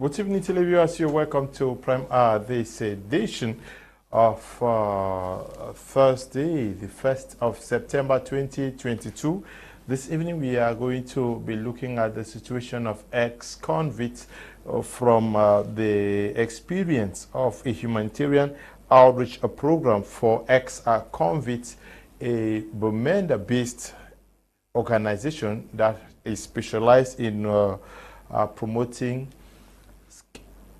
Good evening, televiewers. You're welcome to Prime Hour, this edition of Thursday, the 1st of September 2022. This evening, we are going to be looking at the situation of ex-convicts from the experience of a humanitarian outreach program for ex-convicts, a Bamenda-based organization that is specialized in promoting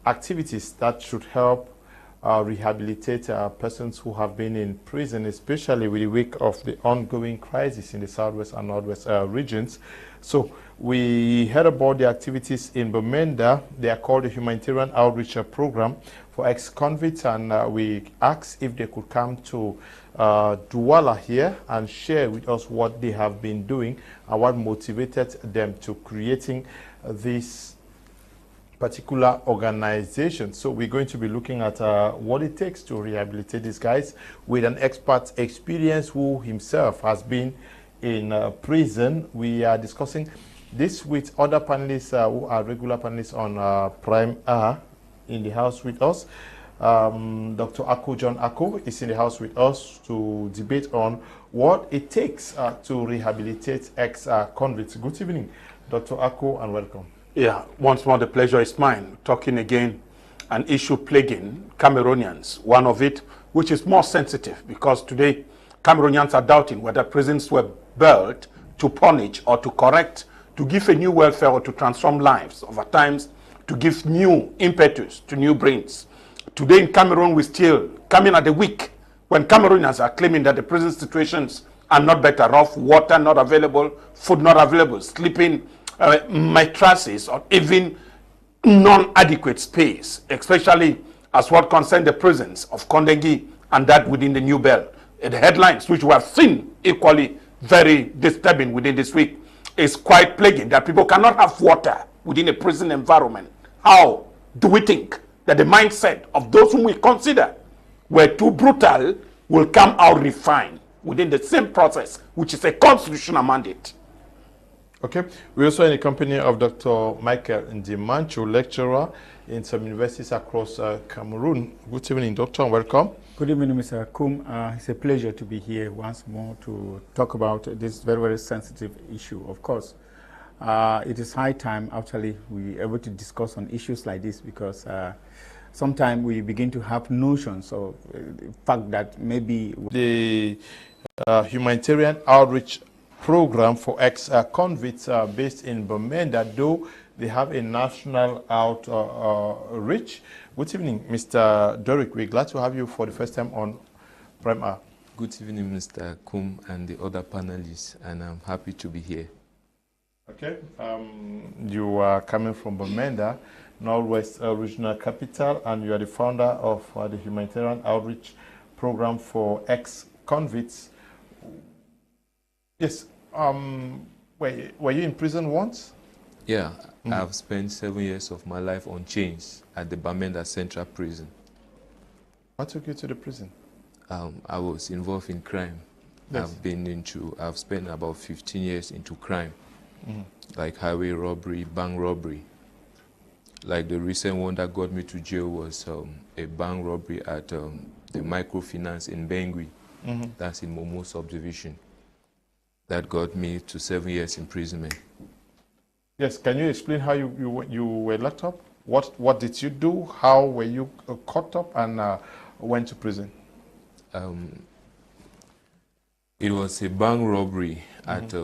activities that should help rehabilitate persons who have been in prison, especially with the wake of the ongoing crisis in the southwest and northwest regions. So we heard about the activities in Bamenda. They are called the Humanitarian Outreach Program for ex-convicts, and we asked if they could come to Douala here and share with us what they have been doing and what motivated them to creating this particular organization. So we're going to be looking at what it takes to rehabilitate these guys with an expert experience who himself has been in prison. We are discussing this with other panelists who are regular panelists on Prime Hour in the house with us. Dr. John Ako is in the house with us to debate on what it takes to rehabilitate ex-convicts. Good evening, Dr. Ako, and welcome. Yeah, once more the pleasure is mine, talking again an issue plaguing Cameroonians, one of it which is more sensitive because today Cameroonians are doubting whether prisons were built to punish or to correct, to give a new welfare or to transform lives, over times to give new impetus to new brains. Today in Cameroon, we're still coming at the week when Cameroonians are claiming that the prison situations are not better off, water not available, food not available, sleeping mattresses, or even non-adequate space, especially as what concerns the prisons of Ngongeh and that within the New Bell. The headlines, which we have seen equally very disturbing within this week, is quite plaguing that people cannot have water within a prison environment. How do we think that the mindset of those whom we consider were too brutal will come out refined within the same process, which is a constitutional mandate? Okay, we're also in the company of Dr. Michael Ndimancho, lecturer in some universities across Cameroon. Good evening, doctor, and welcome. Good evening, Mr. Kum. It's a pleasure to be here once more to talk about this very, very sensitive issue. Of course, it is high time, actually, we're able to discuss on issues like this because sometimes we begin to have notions of the fact that maybe the humanitarian outreach program for ex-convicts based in Bamenda, though they have a national outreach. Good evening, Mr. Derrick. We're glad to have you for the first time on Prime Hour. Good evening, Mr. Kum and the other panelists, and I'm happy to be here. Okay, you are coming from Bamenda, Northwest Regional Capital, and you are the founder of the Humanitarian Outreach Program for ex-convicts. Yes. Were you in prison once? Yeah, I've spent 7 years of my life on chains at the Bamenda Central Prison. What took you to the prison? I was involved in crime. Yes. I've spent about 15 years into crime, like highway robbery, bank robbery. Like the recent one that got me to jail was a bank robbery at the microfinance in Bengui. That's in Momo subdivision. That got me to 7 years imprisonment. Yes, can you explain how you were locked up? What did you do? How were you caught up and went to prison? It was a bank robbery at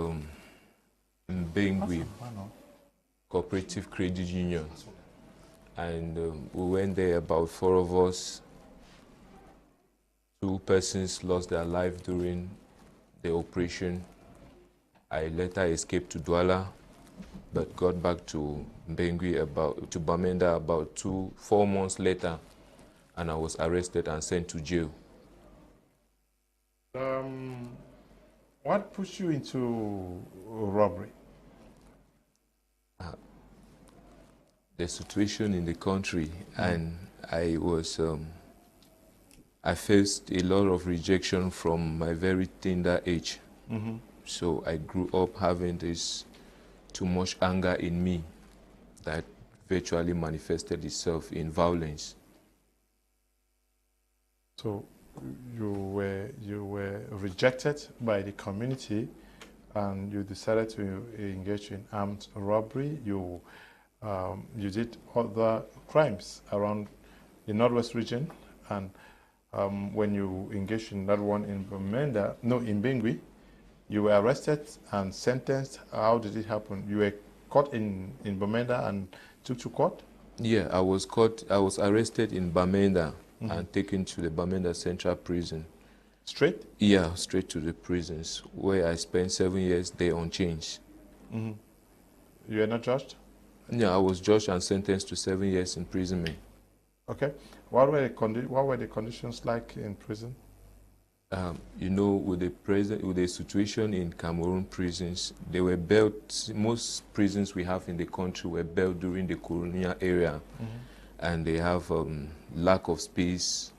Bengui Cooperative Credit Union. And we went there, about 4 of us. 2 persons lost their life during the operation. I later escaped to Douala, but got back to Bengui to Bamenda about 4 months later, and I was arrested and sent to jail. What pushed you into robbery? The situation in the country, and I faced a lot of rejection from my very tender age. So I grew up having this too much anger in me that virtually manifested itself in violence. So you were rejected by the community, and you decided to engage in armed robbery. You did other crimes around the Northwest region, and when you engaged in that one in Bamenda, no, in Bengui, you were arrested and sentenced. How did it happen? You were caught in Bamenda and took to court? Yeah, I was arrested in Bamenda and taken to the Bamenda Central Prison. Straight? Yeah, straight to the prisons, where I spent 7 years there on change. You were not judged? Yeah, I was judged and sentenced to 7 years imprisonment. Okay. What were the conditions like in prison? You know, with the situation in Cameroon prisons, they were built. Most prisons we have in the country were built during the colonial era, and they have lack of space,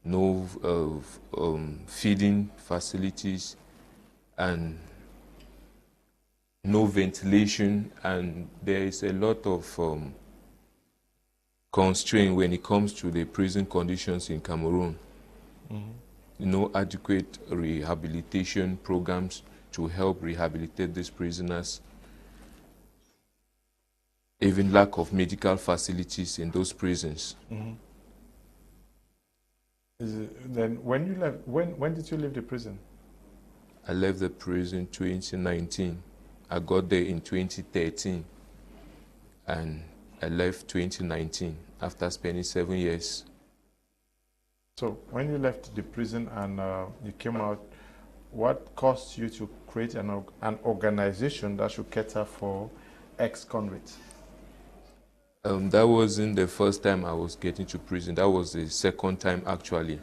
no feeding facilities, and no ventilation, and there is a lot of constraint when it comes to the prison conditions in Cameroon. No adequate rehabilitation programs to help rehabilitate these prisoners. Even lack of medical facilities in those prisons. Then when you left, when did you leave the prison? I left the prison 2019. I got there in 2013, and I left 2019 after spending 7 years. So when you left the prison and you came out, what caused you to create an organization that should cater for ex-convicts? That wasn't the first time I was getting to prison. That was the second time, actually.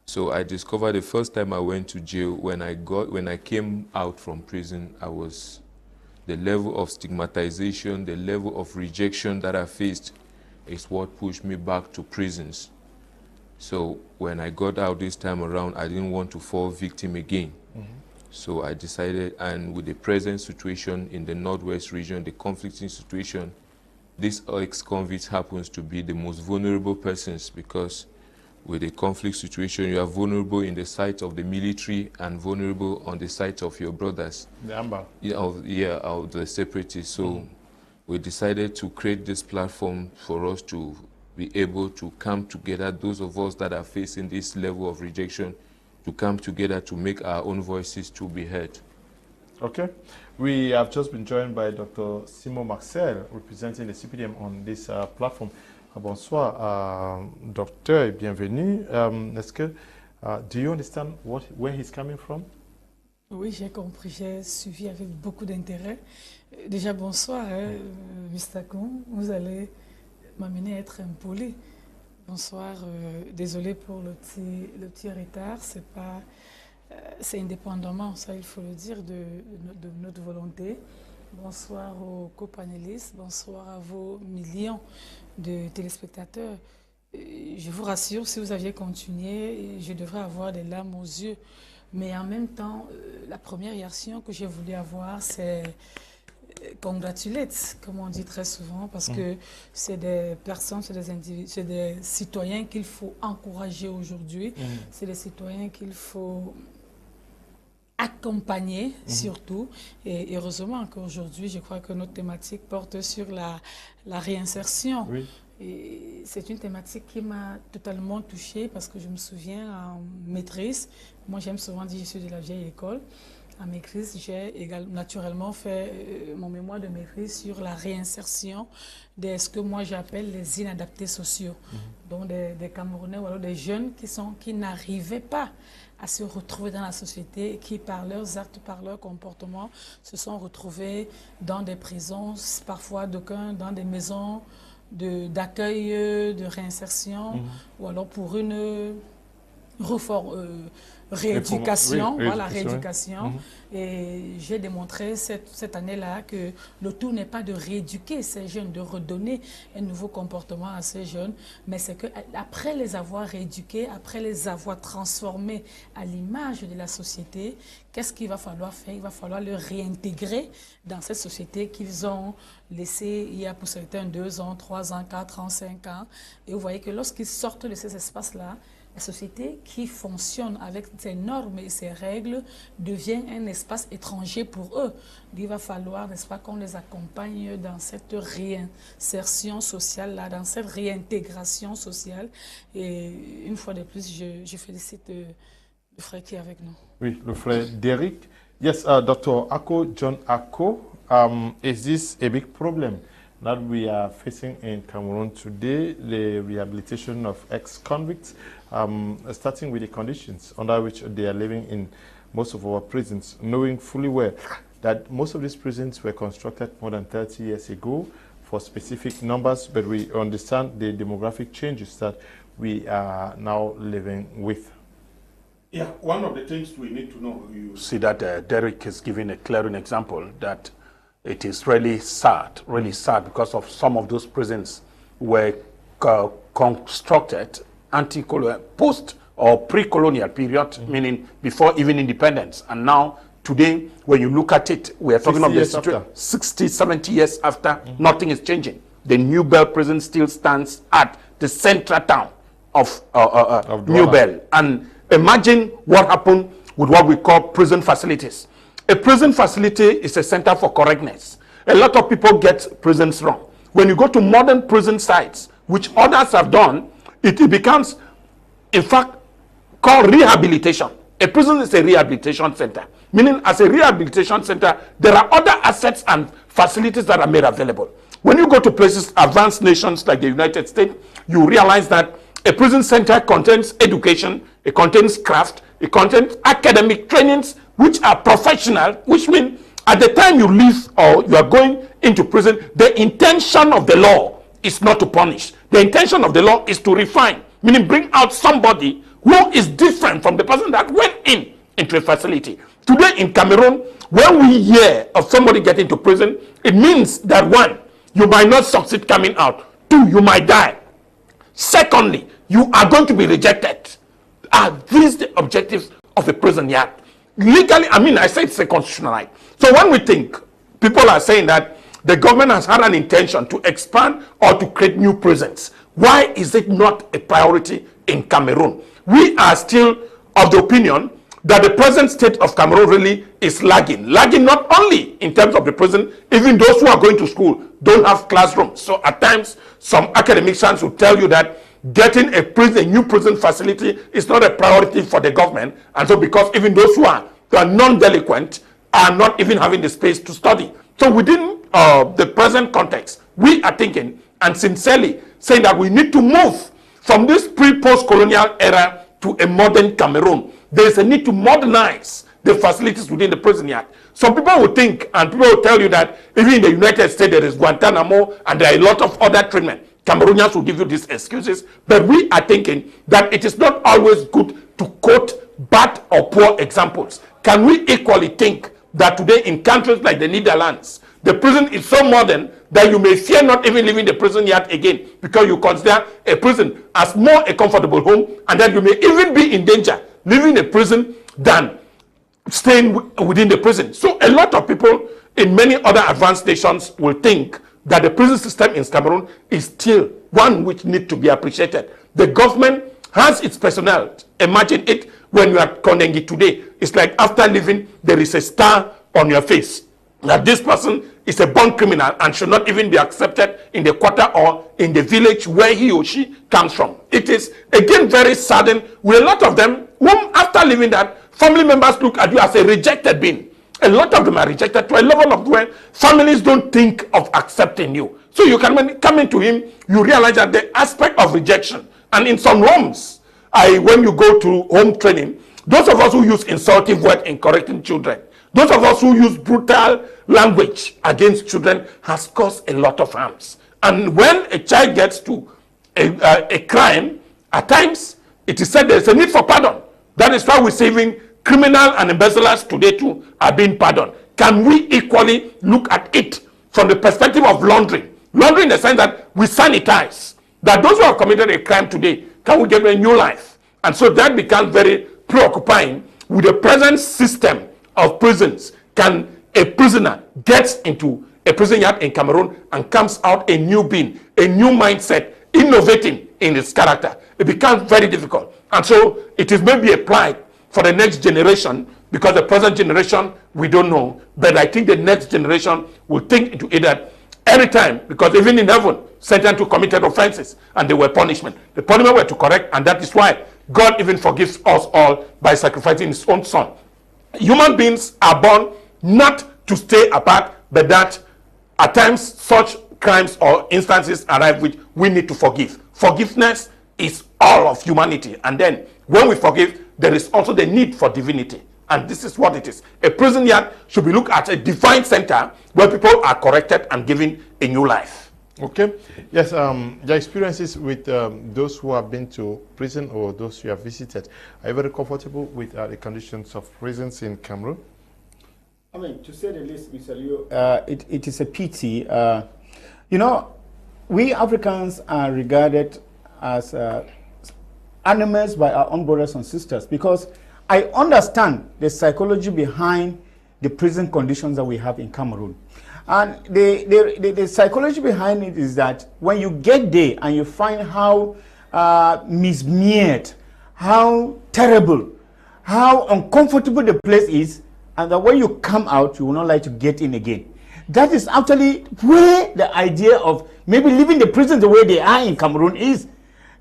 So I discovered the first time I went to jail, when I came out from prison, the level of stigmatization, the level of rejection that I faced is what pushed me back to prisons. So when I got out this time around, I didn't want to fall victim again. So I decided, and with the present situation in the Northwest region, the conflicting situation, this ex-convicts happens to be the most vulnerable persons, because with the conflict situation, you are vulnerable in the sight of the military and vulnerable on the side of your brothers. The AMBA? Yeah, of the separatists. So we decided to create this platform for us to be able to come together, those of us that are facing this level of rejection, to come together to make our own voices to be heard. Okay. We have just been joined by Dr. Simo Marcelle, representing the CPDM on this platform. Bonsoir, docteur, bienvenue. Do you understand where he's coming from? Oui, j'ai compris, j'ai suivi avec beaucoup d'intérêt. Déjà, bonsoir, Mr. Kum, vous allez m'amener à être impoli. Bonsoir, désolé pour le petit retard, c'est indépendamment, ça il faut le dire, de notre volonté. Bonsoir aux co-panélistes, bonsoir à vos millions de téléspectateurs. Je vous rassure, si vous aviez continué, je devrais avoir des larmes aux yeux. Mais en même temps, la première réaction que j'ai voulu avoir, c'est congratulate, comme on dit très souvent, parce que c'est des personnes, c'est des citoyens qu'il faut encourager aujourd'hui. C'est des citoyens qu'il faut accompagner surtout, et heureusement qu'aujourd'hui, je crois que notre thématique porte sur la réinsertion. Oui. Et c'est une thématique qui m'a totalement touchée, parce que je me souviens en maîtrise, moi j'aime souvent dire je suis de la vieille école. En maîtrise, j'ai naturellement fait mon mémoire de maîtrise sur la réinsertion de ce que moi j'appelle les inadaptés sociaux. Donc des Camerounais ou alors des jeunes qui n'arrivaient pas à se retrouver dans la société et qui, par leurs actes, par leur comportement, se sont retrouvés dans des prisons, parfois d'aucuns dans des maisons d'accueil, de réinsertion, ou alors pour une rééducation, Oui, voilà, rééducation. Et j'ai démontré cette année-là que le tout n'est pas de rééduquer ces jeunes, de redonner un nouveau comportement à ces jeunes, mais c'est qu'après les avoir rééduqués, après les avoir transformés à l'image de la société, qu'est-ce qu'il va falloir faire? Il va falloir le réintégrer dans cette société qu'ils ont laissée il y a pour certains 2 ans, 3 ans, 4 ans, 5 ans. Et vous voyez que lorsqu'ils sortent de ces espaces-là, la société qui fonctionne avec ses normes et ses règles devient un espace étranger pour eux. Il va falloir, n'est-ce pas, qu'on les accompagne dans cette réinsertion sociale-là, dans cette réintégration sociale. Et une fois de plus, je félicite le frère qui est avec nous. Oui, le frère Derrick. Yes, Dr. Ako, John Ako, is this a big problem that we are facing in Cameroon today, the rehabilitation of ex-convicts, starting with the conditions under which they are living in most of our prisons, knowing fully well that most of these prisons were constructed more than 30 years ago for specific numbers, but we understand the demographic changes that we are now living with. Yeah, one of the things we need to know, you see that Derrick is giving a glaring example that it is really sad because of some of those prisons were constructed anti-colonial, post or pre-colonial period, meaning before even independence. And now, today, when you look at it, we are talking of the situation 60, 70 years after, nothing is changing. The New Bell prison still stands at the central town of New Bell. And imagine what happened with what we call prison facilities. A prison facility is a center for correctness. A lot of people get prisons wrong. When you go to modern prison sites, which others have done, it becomes, in fact, called rehabilitation. A prison is a rehabilitation center. Meaning, as a rehabilitation center, there are other assets and facilities that are made available. When you go to places, advanced nations like the United States, you realize that a prison center contains education, it contains craft, it contains academic trainings, which are professional, which means at the time you leave or you are going into prison, the intention of the law is not to punish. The intention of the law is to refine, meaning bring out somebody who is different from the person that went into a facility. Today in Cameroon, when we hear of somebody getting to prison, it means that 1, you might not succeed coming out. 2, you might die. Secondly, you are going to be rejected. Are these the objectives of a prison yard? Legally, I mean, I say it's a constitutional right. So when we think, people are saying that the government has had an intention to expand or to create new prisons. Why is it not a priority in Cameroon? We are still of the opinion that the present state of Cameroon really is lagging. Lagging not only in terms of the prison, even those who are going to school don't have classrooms. So at times, some academicians will tell you that getting a new prison facility is not a priority for the government. And so because even those who are non-delinquent are not even having the space to study. So within the present context, we are thinking and sincerely saying that we need to move from this pre-post-colonial era to a modern Cameroon. There is a need to modernize the facilities within the prison yard. Some people will think, and people will tell you that even in the United States there is Guantanamo and there are a lot of other treatment. Cameroonians will give you these excuses, but we are thinking that it is not always good to quote bad or poor examples. Can we equally think that today in countries like the Netherlands, the prison is so modern that you may fear not even leaving the prison yard again because you consider a prison as more a comfortable home, and that you may even be in danger leaving a prison than staying within the prison. So a lot of people in many other advanced nations will think that the prison system in Cameroon is still one which needs to be appreciated. The government has its personnel. Imagine it when you are Ngongeh today. It's like after leaving, there is a star on your face. That this person is a born criminal and should not even be accepted in the quarter or in the village where he or she comes from. It is, again, very saddening with a lot of them whom, after leaving that, family members look at you as a rejected being. A lot of them are rejected to a level of where families don't think of accepting you. So you can come into him, you realize that the aspect of rejection, and in some homes, when you go to home training, those of us who use insultive words in correcting children, those of us who use brutal language against children has caused a lot of harms. And when a child gets to a crime, at times it is said there is a need for pardon. That is why we're saving criminal and embezzlers today too are being pardoned. Can we equally look at it from the perspective of laundering? Laundering in the sense that we sanitize, that those who have committed a crime today, can we give them a new life? And so that becomes very preoccupying with the present system of prisons. Can a prisoner get into a prison yard in Cameroon and comes out a new being, a new mindset, innovating in its character? It becomes very difficult. And so it is maybe applied for the next generation, because the present generation, we don't know. But I think the next generation will think into it that every time, because even in heaven, Satan to committed offenses and they were punishment. The punishment were to correct, and that is why God even forgives us all by sacrificing his own son. Human beings are born not to stay apart, but that at times such crimes or instances arrive which we need to forgive. Forgiveness is all of humanity. And then when we forgive, there is also the need for divinity. And this is what it is. A prison yard should be looked at a divine center where people are corrected and given a new life. Okay. Yes, your experiences with those who have been to prison or those who have visited, are you very comfortable with the conditions of prisons in Cameroon? I mean, to say the least, Mr. Leo, it is a pity. You know, we Africans are regarded as animals by our own brothers and sisters, because I understand the psychology behind the prison conditions that we have in Cameroon. And the psychology behind it is that when you get there and you find how mismeared, how terrible, how uncomfortable the place is, and that when you come out, you will not like to get in again. That is actually where the idea of maybe leaving the prison the way they are in Cameroon is.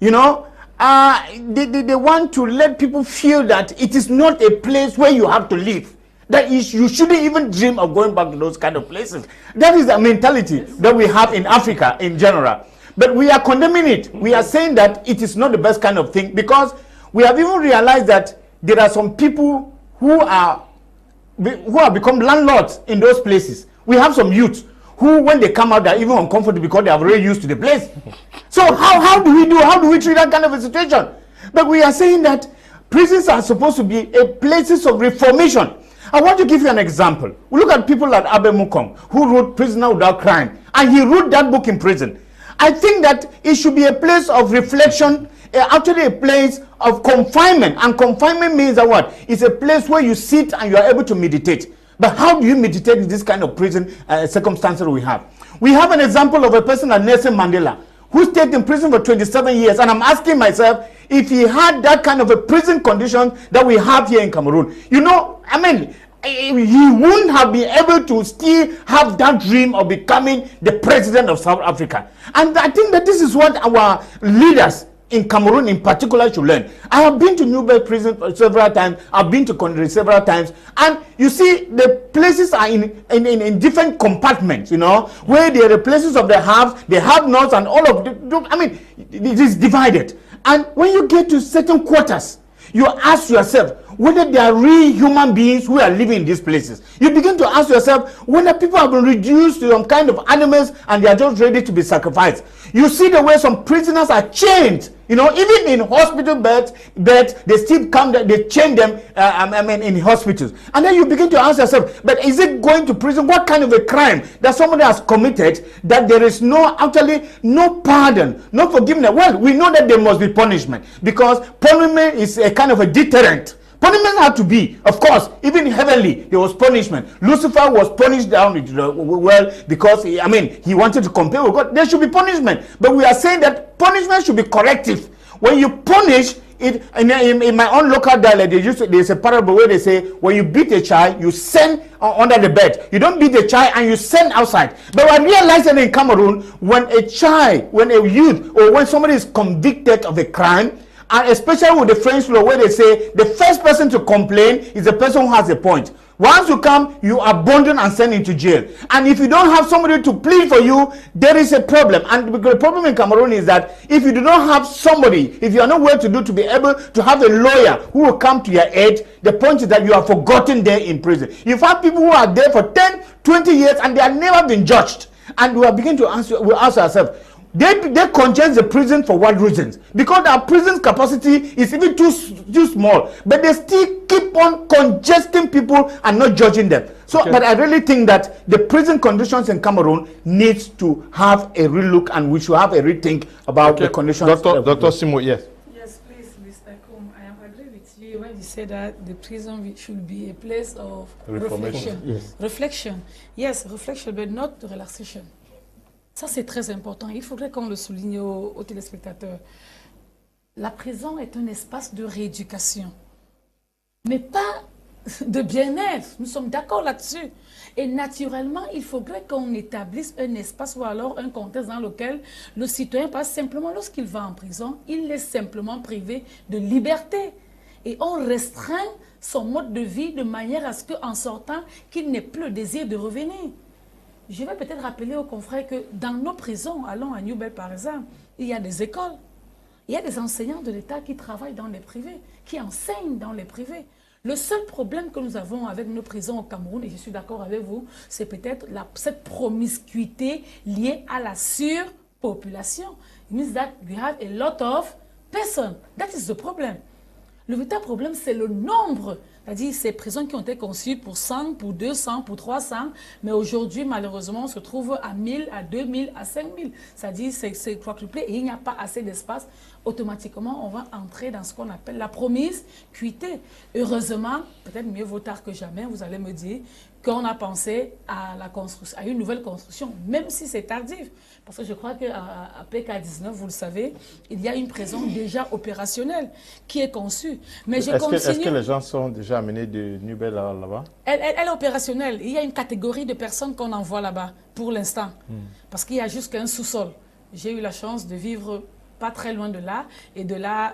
You know, they want to let people feel that it is not a place where you have to live. That is, you shouldn't even dream of going back to those kind of places. That is the mentality that we have in Africa in general. But we are condemning it. We are saying that it is not the best kind of thing, because we have even realized that there are some people who have become landlords in those places. We have some youth who, when they come out, they're even uncomfortable because they are very used to the place. So how do we treat that kind of a situation? But we are saying that prisons are supposed to be a places of reformation. I want to give you an example. We look at people like Abe Mukong, who wrote Prisoner Without Crime, and he wrote that book in prison. I think that it should be a place of reflection, actually a place of confinement. And confinement means that what? It's a place where you sit and you are able to meditate. But how do you meditate in this kind of prison circumstances we have? We have an example of a person like Nelson Mandela, who stayed in prison for 27 years. And I'm asking myself, if he had that kind of a prison condition that we have here in Cameroon, you know, I mean, he wouldn't have been able to still have that dream of becoming the president of South Africa. And I think that this is what our leaders in Cameroon in particular should learn. I have been to Newberg prison several times. I've been to Condé several times. And you see, the places are in different compartments, you know, where there are places of the have-nots and all of the, I mean, it is divided. And when you get to certain quarters, you ask yourself whether they are real human beings who are living in these places. You begin to ask yourself whether people have been reduced to some kind of animals and they are just ready to be sacrificed. You see the way some prisoners are chained. You know, even in hospital beds, they still come, they chain them, in hospitals. And then you begin to ask yourself, but is it going to prison? What kind of a crime that somebody has committed that there is no pardon, no forgiveness? Well, we know that there must be punishment, because punishment is a kind of a deterrent. Punishment had to be, of course, even heavenly, there was punishment. Lucifer was punished down into the well because, he wanted to compare with God. There should be punishment. But we are saying that punishment should be corrective. When you punish, it in my own local dialect, there's a parable where they say, when you beat a child, you send under the bed. You don't beat a child and you send outside. But I realized that in Cameroon, when a youth, or when somebody is convicted of a crime, and especially with the French law, where they say the first person to complain is the person who has a point. Once you come, you are abandoned and sent into jail. And if you don't have somebody to plead for you, there is a problem. And the problem in Cameroon is that if you do not have somebody, if you are not well to do to be able to have a lawyer who will come to your aid, the point is that you are forgotten there in prison. You have people who are there for 10, 20 years and they have never been judged. And we are beginning to ask ourselves, They congest the prison for what reasons? Because our prison capacity is even too small, but they still keep on congesting people and not judging them. So, but I really think that the prison conditions in Cameroon needs to have a real look, and we should have a rethink about the conditions. Dr. Simo, yes. Yes, please, Mr. Kum, I am agree with you when you say that the prison should be a place of reflection. Yes. Reflection. Yes, reflection, but not relaxation. Ça, c'est très important. Il faudrait qu'on le souligne aux téléspectateurs. La prison est un espace de rééducation, mais pas de bien-être. Nous sommes d'accord là-dessus. Et naturellement, il faudrait qu'on établisse un espace ou alors un contexte dans lequel le citoyen, pas simplement lorsqu'il va en prison, il est simplement privé de liberté. Et on restreint son mode de vie de manière à ce qu'en sortant, qu'il n'ait plus le désir de revenir. Je vais peut-être rappeler aux confrères que dans nos prisons, allons à New Bell par exemple, il y a des écoles, il y a des enseignants de l'État qui travaillent dans les privés, qui enseignent dans les privés. Le seul problème que nous avons avec nos prisons au Cameroun, et je suis d'accord avec vous, c'est peut-être cette promiscuité liée à la surpopulation. It means that we have a lot of persons. That is the problem. Le véritable problème, c'est le nombre. C'est-à-dire ces prisons qui ont été conçues pour 100, pour 200, pour 300, mais aujourd'hui, malheureusement, on se trouve à 1000, à 2000, à 5000. C'est-à-dire c'est quadruplé et il n'y a pas assez d'espace. Automatiquement, on va entrer dans ce qu'on appelle la promiscuité. Heureusement, peut-être mieux vaut tard que jamais, vous allez me dire, qu'on a pensé à la construction, à une nouvelle construction, même si c'est tardif. Parce que je crois qu'à PK19, vous le savez, il y a une prison déjà opérationnelle qui est conçue. Mais est-ce que les gens sont déjà amenés de Nubel là-bas? Elle est opérationnelle. Il y a une catégorie de personnes qu'on envoie là-bas pour l'instant. Parce qu'il y a jusqu'à un sous-sol. J'ai eu la chance de vivre pas très loin de là et de là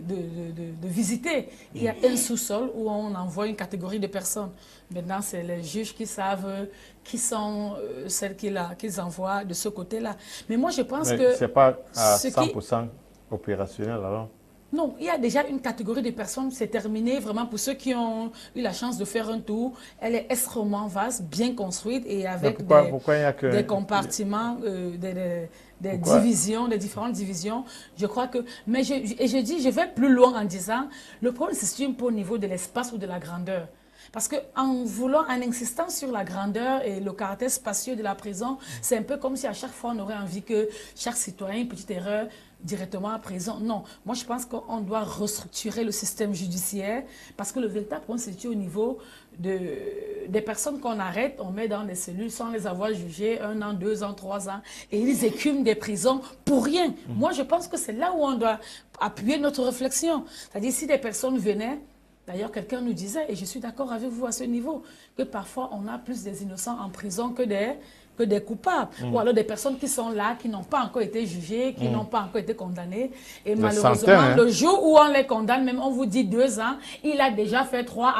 de visiter. Il y a un sous-sol où on envoie une catégorie de personnes. Maintenant, c'est les juges qui savent qui sont celles qu'ils envoient de ce côté-là. Mais moi, je pense que... Ce n'est pas à 100% opérationnel alors? Non, il y a déjà une catégorie de personnes, c'est terminé vraiment pour ceux qui ont eu la chance de faire un tour. Elle est extrêmement vaste, bien construite et avec des compartiments, des divisions, des différentes divisions. Je crois que... Mais je dis, je vais plus loin en disant, le problème se situe pas au niveau de l'espace ou de la grandeur. Parce qu'en insistant sur la grandeur et le caractère spacieux de la prison, c'est un peu comme si à chaque fois on aurait envie que chaque citoyen, une petite erreur, directement à prison. Non, moi je pense qu'on doit restructurer le système judiciaire parce que le véritable problème se situe au niveau des personnes qu'on arrête, on met dans les cellules sans les avoir jugées 1 an, 2 ans, 3 ans et ils écument des prisons pour rien. Moi je pense que c'est là où on doit appuyer notre réflexion. C'est-à-dire si des personnes venaient, d'ailleurs, quelqu'un nous disait, et je suis d'accord avec vous à ce niveau, que parfois on a plus des innocents en prison que des coupables. Ou alors des personnes qui sont là, qui n'ont pas encore été jugées, qui n'ont pas encore été condamnées. Et malheureusement, le jour où on les condamne, même on vous dit 2 ans, il a déjà fait 3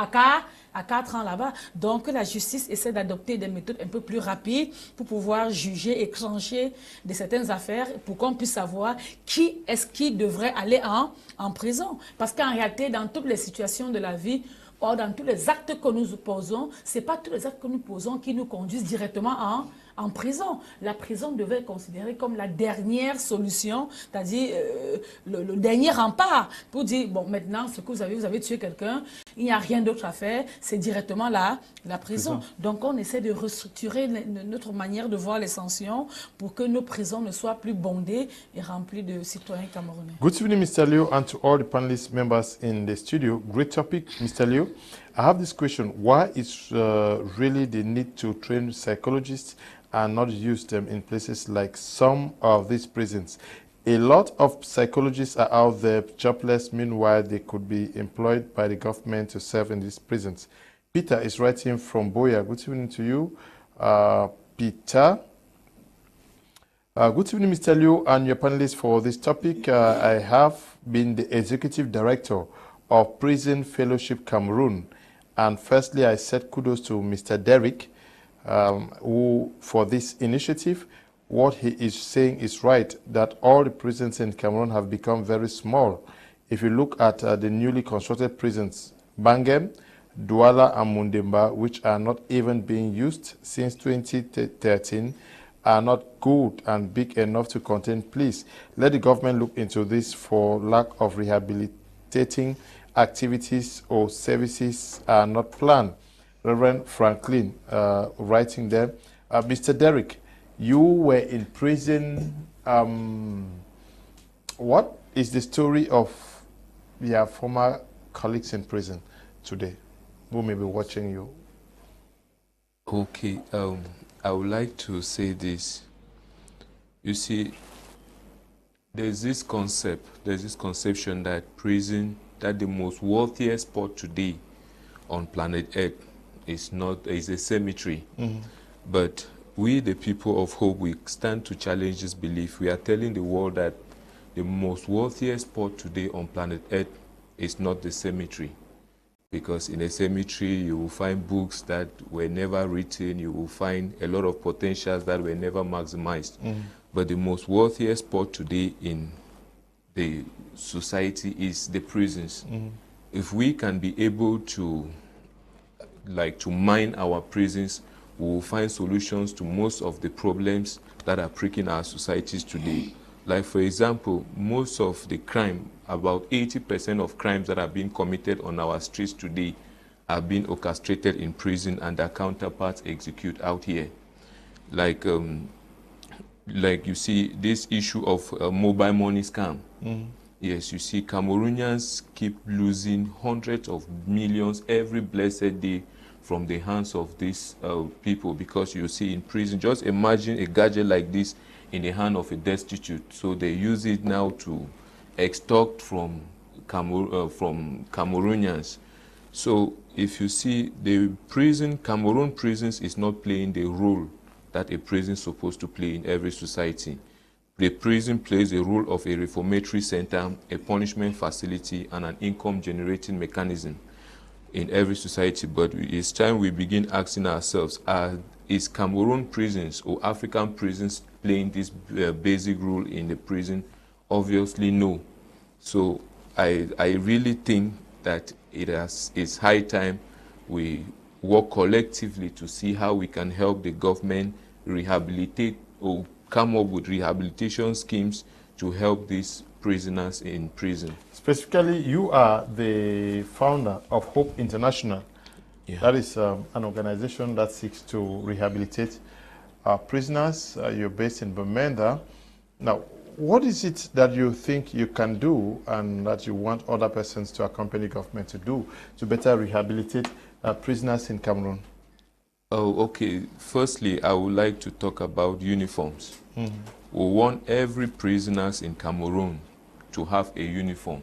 à 4 ans là-bas. Donc la justice essaie d'adopter des méthodes un peu plus rapides pour pouvoir juger et trancher de certaines affaires pour qu'on puisse savoir qui est-ce qui devrait aller en prison. Parce qu'en réalité, dans toutes les situations de la vie, dans tous les actes que nous posons, ce n'est pas tous les actes que nous posons qui nous conduisent directement en prison. La prison devait être considérée comme la dernière solution, c'est-à-dire le dernier rempart pour dire, bon, maintenant, ce que vous avez tué quelqu'un, il n'y a rien d'autre à faire, c'est directement la prison. Donc, on essaie de restructurer notre manière de voir les sanctions pour que nos prisons ne soient plus bondées et remplies de citoyens camerounais. Good evening, Mr. Liu, and to all the panelist members in the studio. Great topic, Mr. Liu. I have this question. Why is really the need to train psychologists and not use them in places like some of these prisons? A lot of psychologists are out there jobless. Meanwhile, they could be employed by the government to serve in these prisons. Peter is writing from Boya. Good evening to you, Peter. Good evening, Mr. Liu, and your panelists for this topic. I have been the executive director of Prison Fellowship Cameroon. And firstly, I said kudos to Mr. Derrick, who, for this initiative. What he is saying is right, that all the prisons in Cameroon have become very small. If you look at the newly constructed prisons, Bangem, Douala and Mundemba, which are not even being used since 2013, are not good and big enough to contain. Please let the government look into this for lack of rehabilitating activities or services are not planned. Reverend Franklin writing there. Mr. Derrick, you were in prison. What is the story of your former colleagues in prison today who may be watching you? Okay, I would like to say this. You see, there's this conception that prison, that the most wealthiest spot today on planet Earth is a cemetery. Mm-hmm. But we, the people of hope, we stand to challenge this belief. We are telling the world that the most wealthiest spot today on planet Earth is not the cemetery. Because in a cemetery, you will find books that were never written, you will find a lot of potentials that were never maximized. Mm. But the most wealthiest spot today in the society is the prisons. Mm. If we can be able to mine our prisons, we will find solutions to most of the problems that are pricking our societies today. Like, for example, most of the crime, about 80% of crimes that are being committed on our streets today are being orchestrated in prison and their counterparts execute out here. Like you see this issue of mobile money scam. Mm-hmm. Yes, you see Cameroonians keep losing hundreds of millions every blessed day from the hands of these people, because you see in prison, just imagine a gadget like this in the hand of a destitute. So they use it now to extort from Cameroonians. So if you see the prison, Cameroon prisons is not playing the role that a prison is supposed to play in every society. The prison plays the role of a reformatory center, a punishment facility, and an income generating mechanism in every society. But it's time we begin asking ourselves, is Cameroon prisons or African prisons playing this basic role in the prison? Obviously no. So I really think that it's high time we work collectively to see how we can help the government rehabilitate or come up with rehabilitation schemes to help these prisoners in prison. Specifically, you are the founder of Hope International. Yeah. That is an organization that seeks to rehabilitate prisoners. You're based in Bamenda. Now, what is it that you think you can do and that you want other persons to accompany government to do to better rehabilitate prisoners in Cameroon? Oh, okay. Firstly, I would like to talk about uniforms. Mm-hmm. We want every prisoner in Cameroon to have a uniform.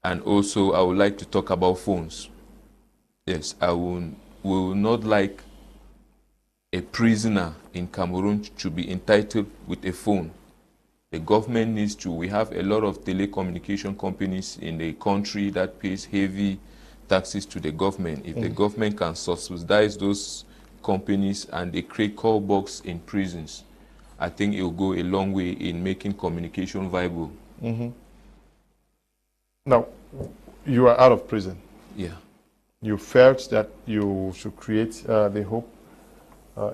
And also, I would like to talk about phones. Yes, we will not like a prisoner in Cameroon to be entitled with a phone. The government needs to. We have a lot of telecommunication companies in the country that pays heavy taxes to the government. If the government can subsidize those companies and they create call box in prisons, I think it will go a long way in making communication viable. Mm-hmm. Now, you are out of prison. Yeah. You felt that you should create the Hope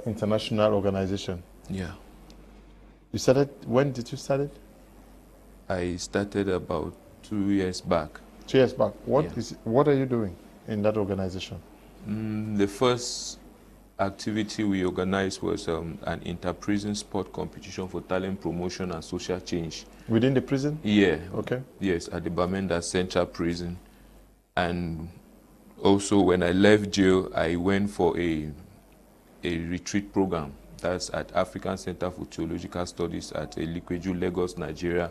International Organization. Yeah. You started, when did you start it? I started about 2 years back. 2 years back. What are you doing in that organization? The first activity we organized was an inter-prison sport competition for talent promotion and social change. Within the prison? Yeah. Okay. Yes, at the Bamenda Central Prison. And also when I left jail, I went for a retreat program. That's at African Center for Theological Studies at Elikweju, Lagos, Nigeria,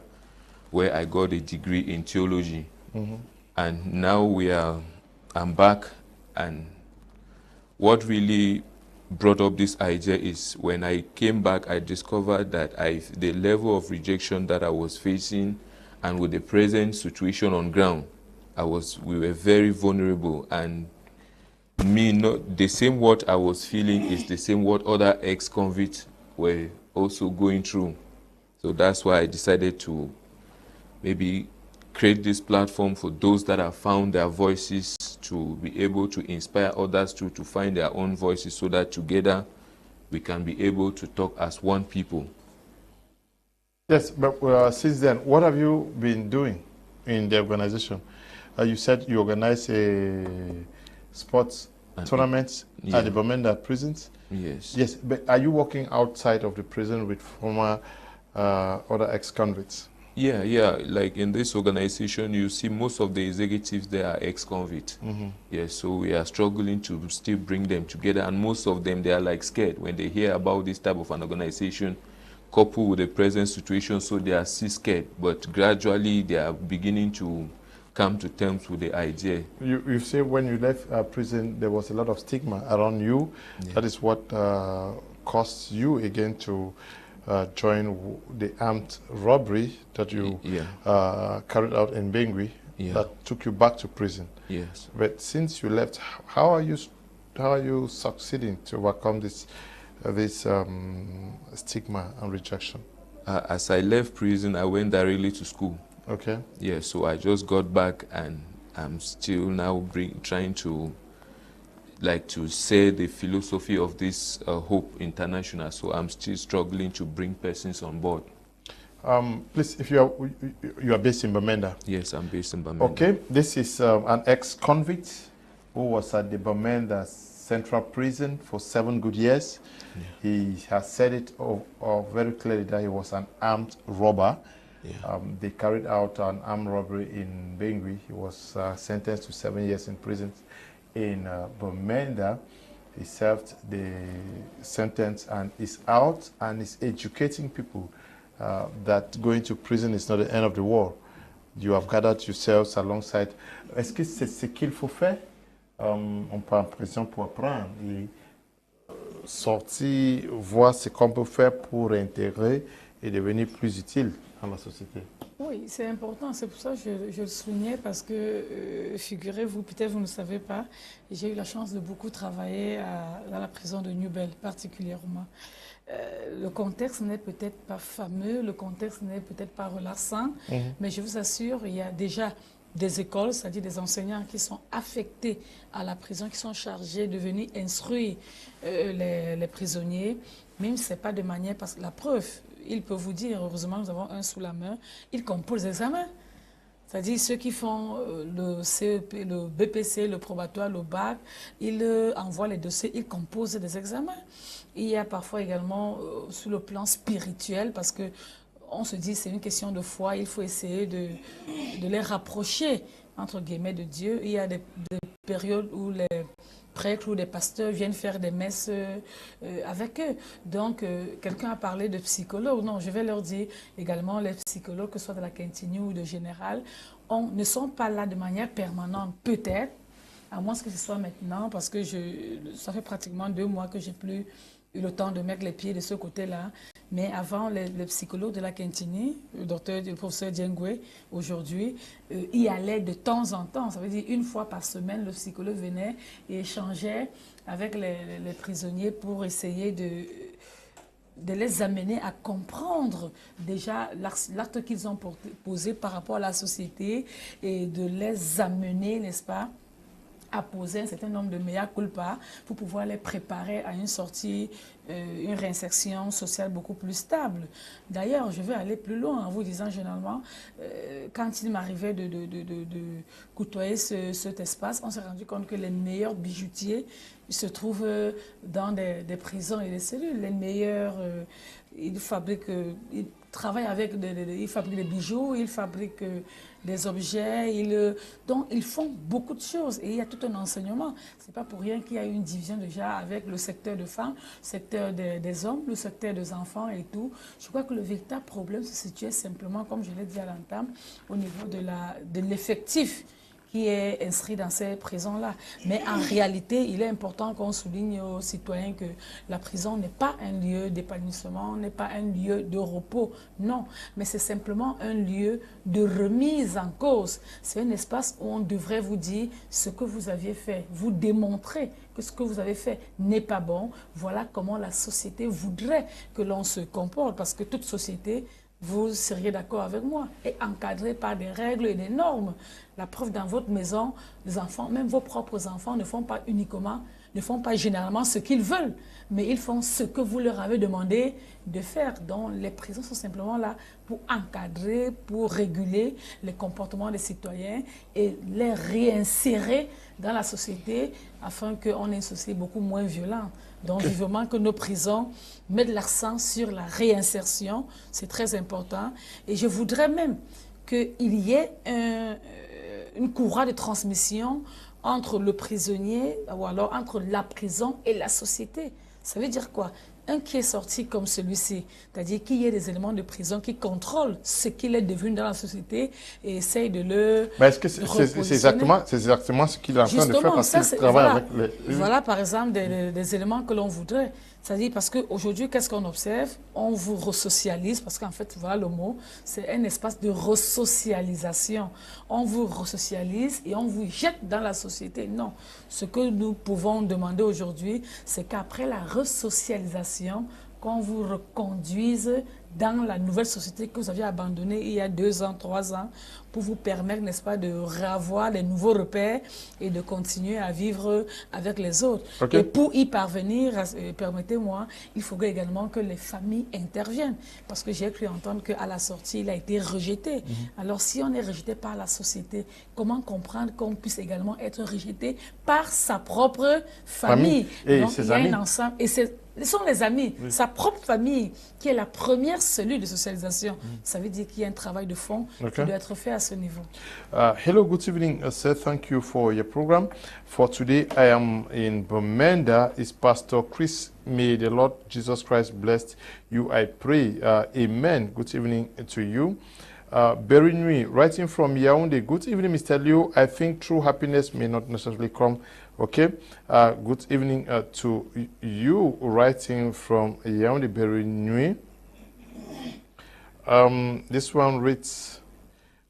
where I got a degree in theology. Mm-hmm. And now I'm back, and what really brought up this idea is when I came back, I discovered that the level of rejection that I was facing, and with the present situation on ground, we were very vulnerable, and not the same what I was feeling is the same what other ex-convicts were also going through. So that's why I decided to maybe create this platform for those that have found their voices to be able to inspire others to find their own voices, so that together we can be able to talk as one people. Yes, but since then, what have you been doing in the organization? You said you organize a sports tournaments at the Bamenda prisons? Yes. Yes, but are you working outside of the prison with former other ex-convicts? Yeah, like in this organization, you see most of the executives there are ex-convicts. Yes, so we are struggling to still bring them together, and most of them, they are like scared when they hear about this type of an organization, coupled with the present situation, so they are still scared, but gradually they are beginning to come to terms with the idea. You say when you left prison, there was a lot of stigma around you. Yeah. That is what caused you again to join the armed robbery that you carried out in Bengui, that took you back to prison. Yes. But since you left, how are you succeeding to overcome this stigma and rejection? As I left prison, I went directly to school. Okay. Yeah, so I just got back, and I'm still now trying to say the philosophy of this Hope International. So I'm still struggling to bring persons on board. Please, if you are based in Bamenda. Yes, I'm based in Bamenda. Okay, this is an ex-convict who was at the Bamenda Central Prison for 7 good years. Yeah. He has said it very clearly that he was an armed robber. Yeah. They carried out an armed robbery in Bengui. He was sentenced to 7 years in prison in Bamenda. He served the sentence and is out and is educating people that going to prison is not the end of the world. You have gathered yourselves alongside. Est-ce que c'est ce qu'il faut faire? On peut en prison pour apprendre et sortir, voir ce qu'on peut faire pour intégrer et devenir plus utile dans la société. Oui, c'est important. C'est pour ça que je le soulignais, parce que, figurez-vous, peut-être vous ne savez pas, j'ai eu la chance de beaucoup travailler dans la prison de Newbel, particulièrement. Le contexte n'est peut-être pas fameux, le contexte n'est peut-être pas relaxant, mais je vous assure, il y a déjà des écoles, c'est-à-dire des enseignants qui sont affectés à la prison, qui sont chargés de venir instruire les prisonniers, même si ce n'est pas de manière, parce que la preuve, il peut vous dire, heureusement nous avons un sous la main, il compose les examens. C'est-à-dire ceux qui font le CEP, le BPC, le probatoire, le bac, ils envoient les dossiers, ils composent des examens. Il y a parfois également sur le plan spirituel, parce que on se dit c'est une question de foi, il faut essayer de les rapprocher, entre guillemets, de Dieu. Il y a des périodes où les prêtres ou des pasteurs viennent faire des messes avec eux. Donc, quelqu'un a parlé de psychologues. Non, je vais leur dire également, les psychologues, que ce soit de la Quintini ou de Général, ne sont pas là de manière permanente, peut-être, à moins que ce soit maintenant, parce que ça fait pratiquement 2 mois que j'ai plus eu le temps de mettre les pieds de ce côté-là. Mais avant, les psychologues de la Quintini, le professeur Ngongeh, aujourd'hui, y allaient de temps en temps. Ça veut dire 1 fois par semaine, le psychologue venait et échangeait avec les prisonniers pour essayer de les amener à comprendre déjà l'acte qu'ils ont posé par rapport à la société et de les amener, n'est-ce pas, à poser un certain nombre de mea culpa pour pouvoir les préparer à une sortie, une réinsertion sociale beaucoup plus stable. D'ailleurs, je vais aller plus loin en vous disant généralement, quand il m'arrivait de côtoyer cet espace, on s'est rendu compte que les meilleurs bijoutiers se trouvent dans des prisons et des cellules. Les meilleurs, ils travaillent avec ils fabriquent des bijoux, ils fabriquent des objets, donc ils font beaucoup de choses et il y a tout un enseignement. Ce n'est pas pour rien qu'il y a une division déjà avec le secteur de femmes, le secteur des hommes, le secteur des enfants et tout. Je crois que le véritable problème se situait simplement, comme je l'ai dit à l'entame, au niveau de l'effectif qui est inscrit dans ces prisons-là. Mais en réalité, il est important qu'on souligne aux citoyens que la prison n'est pas un lieu d'épanouissement, n'est pas un lieu de repos, non. Mais c'est simplement un lieu de remise en cause. C'est un espace où on devrait vous dire ce que vous aviez fait, vous démontrer que ce que vous avez fait n'est pas bon. Voilà comment la société voudrait que l'on se comporte, parce que toute société, vous seriez d'accord avec moi, est encadré par des règles et des normes. La preuve, dans votre maison, les enfants, même vos propres enfants, ne font pas uniquement ne font pas généralement ce qu'ils veulent, mais ils font ce que vous leur avez demandé de faire. Donc les prisons sont simplement là pour encadrer, pour réguler les comportements des citoyens et les réinsérer dans la société afin qu'on ait une société beaucoup moins violente. Donc vivement que nos prisons mettent l'accent sur la réinsertion, c'est très important. Et je voudrais même qu'il y ait une courroie de transmission entre le prisonnier, ou alors entre la prison et la société. Ça veut dire quoi? Un qui est sorti comme celui-ci, c'est-à-dire qu'il y ait des éléments de prison qui contrôlent ce qu'il est devenu dans la société et essayent de le est-ce que c'est exactement ce qu'il est en train de faire parce qu'il travaille avec les... Voilà, par exemple, des éléments que l'on voudrait. C'est-à-dire parce qu'aujourd'hui, qu'est-ce qu'on observe? On vous resocialise, parce qu'en fait, voilà le mot, c'est un espace de resocialisation. On vous resocialise et on vous jette dans la société. Non. Ce que nous pouvons demander aujourd'hui, c'est qu'après la resocialisation, qu'on vous reconduise dans la nouvelle société que vous aviez abandonnée il y a 2 ans, 3 ans, pour vous permettre, n'est-ce pas, de revoir les nouveaux repères et de continuer à vivre avec les autres. Okay. Et pour y parvenir, permettez-moi, il faudrait également que les familles interviennent. Parce que j'ai cru entendre qu'à la sortie, il a été rejeté. Alors, si on est rejeté par la société, comment comprendre qu'on puisse également être rejeté par sa propre famille? Et donc, ses il y a amis. un ensemble. Et ce sont les amis, sa propre famille, qui est la première cellule de socialisation. Ça veut dire qu'il y a un travail de fond qui doit être fait à ce niveau. Hello, good evening, sir. Thank you for your program. For today, I am in Bamenda. It's Pastor Chris. May the Lord Jesus Christ bless you, I pray. Amen. Good evening to you. Berry Nui, writing from Yaoundé. Good evening, Mr. Liu. I think true happiness may not necessarily come. Okay. Good evening to you, writing from Yaoundé, Berry Nui. This one reads,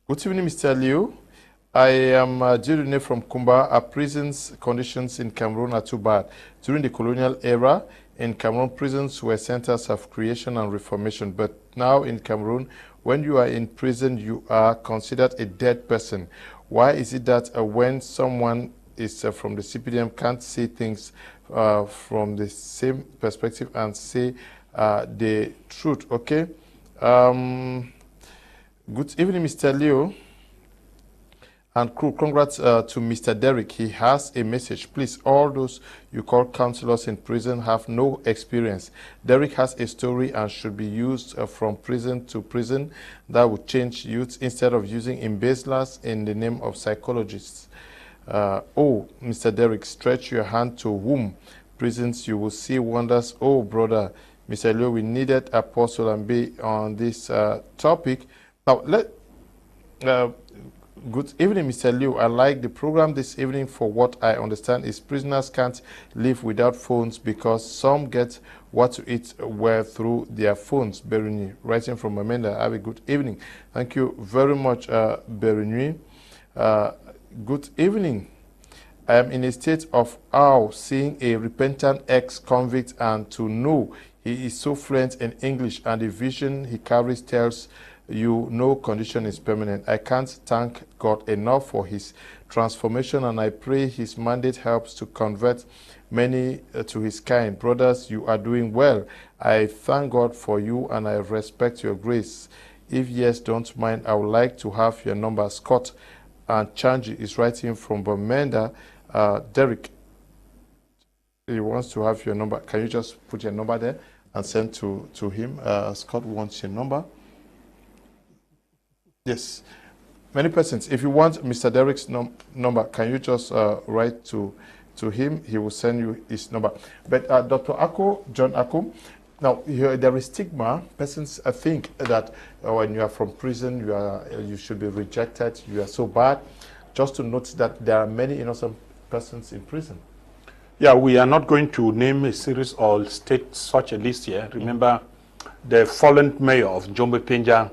good evening, Mr. Liu. I am Jirune from Kumba. Our prisons conditions in Cameroon are too bad. During the colonial era, in Cameroon, prisons were centers of creation and reformation. But now in Cameroon, when you are in prison, you are considered a dead person. Why is it that when someone is from the CPDM can't see things from the same perspective and say the truth? Okay. Good evening, Mr. Leo and crew. Congrats to Mr. Derrick. He has a message. Please, all those you call counselors in prison have no experience. Derrick has a story and should be used from prison to prison. That would change youth instead of using embezzlers in the name of psychologists. Oh, Mr. Derrick, stretch your hand to whom prisons you will see wonders. Oh, brother, Mr. Leo, we needed Apostle and be on this topic. Now, good evening, Mr. Liu. I like the program this evening. For what I understand is prisoners can't live without phones because some get what to eat well through their phones. Beruni, writing from Bamenda. Have a good evening. Thank you very much, Beruni. Good evening. I am in a state of awe seeing a repentant ex-convict, and to know he is so fluent in English and the vision he carries tells you no condition is permanent. I can't thank God enough for his transformation, and I pray his mandate helps to convert many to his kind. Brothers, you are doing well. I thank God for you and I respect your grace. If yes, don't mind, I would like to have your number. Scott and Chanji is writing from Bamenda. Derrick, he wants to have your number. Can you just put your number there and send to him? Scott wants your number. Yes. Many persons, if you want Mr. Derrick's number, can you just write to him? He will send you his number. But Dr. Ako, John Ako, now there is stigma. Persons think that when you are from prison, you should be rejected. You are so bad. Just to note that there are many innocent persons in prison. Yeah, we are not going to name a series or state such a list here. Remember, the fallen mayor of Njombe Penja,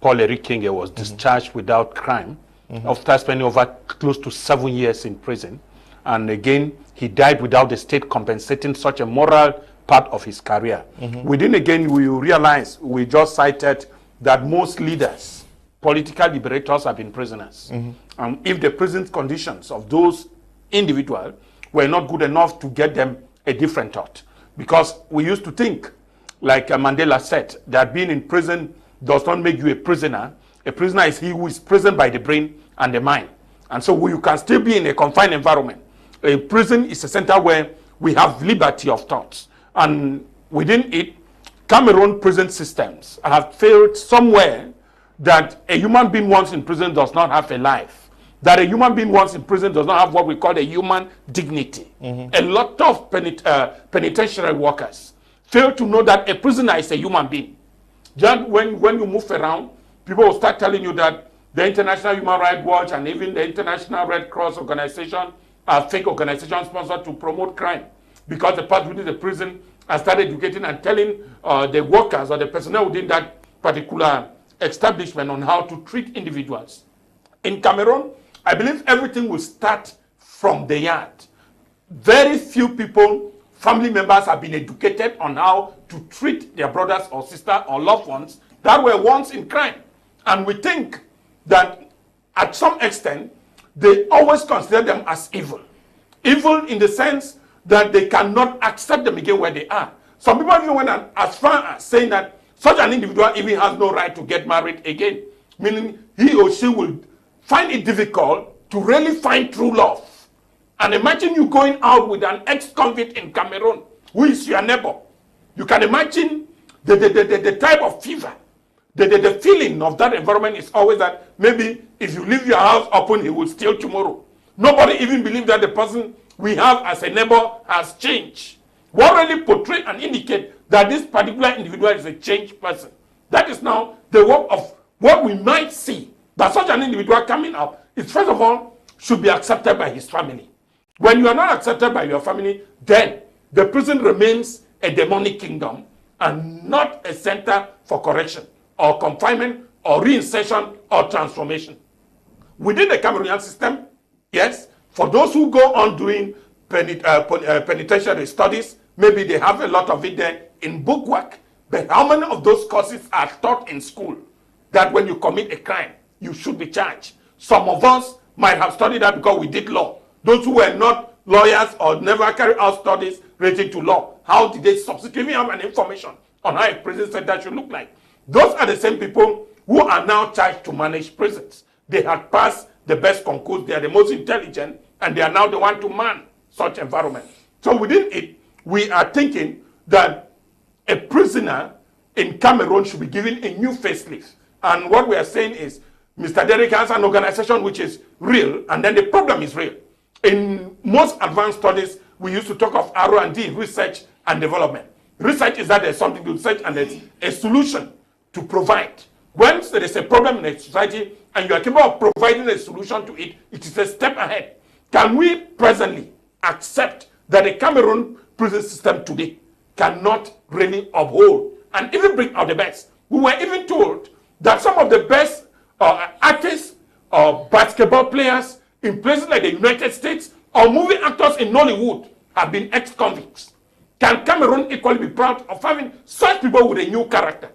Paul Eric King, was discharged without crime after spending over close to 7 years in prison. And again, he died without the state compensating such a moral part of his career. Within, again, we realize, we just cited that most leaders, political liberators, have been prisoners. If the prison conditions of those individuals were not good enough to get them a different thought. Because we used to think, like Mandela said, that being in prison does not make you a prisoner. A prisoner is he who is prisoned by the brain and the mind. And so you can still be in a confined environment. A prison is a center where we have liberty of thoughts. And within it, Cameroon prison systems have failed somewhere that a human being once in prison does not have a life. That a human being once in prison does not have what we call a human dignity. A lot of penitentiary workers fail to know that a prisoner is a human being. Just when you move around, people will start telling you that the International Human Rights Watch and even the International Red Cross organization are fake organizations sponsored to promote crime, because the part within the prison has started educating and telling the workers or the personnel within that particular establishment on how to treat individuals. In Cameroon, I believe everything will start from the yard. Very few people, family members, have been educated on how to treat their brothers or sisters or loved ones that were once in crime. And we think that at some extent, they always consider them as evil. Evil in the sense that they cannot accept them again where they are. Some people even went as far as saying that such an individual even has no right to get married again, meaning he or she will find it difficult to really find true love. And imagine you going out with an ex-convict in Cameroon who is your neighbor. You can imagine the type of fever. The feeling of that environment is always that maybe if you leave your house open, he will steal tomorrow. Nobody even believes that the person we have as a neighbor has changed. What really portray and indicate that this particular individual is a changed person. That is now the work of what we might see. That such an individual coming up is, first of all, should be accepted by his family. When you are not accepted by your family, then the prison remains a demonic kingdom and not a center for correction or confinement or reinsertion or transformation. Within the Cameroonian system, yes, for those who go on doing penitentiary studies, maybe they have a lot of it there in bookwork, but how many of those courses are taught in school that when you commit a crime, you should be charged? Some of us might have studied that because we did law. Those who were not lawyers or never carried out studies related to law, how did they subsequently have an information on how a prison center should look like? Those are the same people who are now charged to manage prisons. They had passed the best concourse, they are the most intelligent, and they are now the one to man such environment. So within it, we are thinking that a prisoner in Cameroon should be given a new facelift. And what we are saying is, Mr. Derrick has an organization which is real, and then the problem is real. In most advanced studies, we used to talk of R&D, research and development. Research is that there's something to research and there's a solution to provide. Once there is a problem in a society and you are capable of providing a solution to it, it is a step ahead. Can we presently accept that the Cameroon prison system today cannot really uphold and even bring out the best? We were even told that some of the best artists or basketball players in places like the United States or movie actors in Nollywood have been ex-convicts. Can Cameroon equally be proud of having such people with a new character?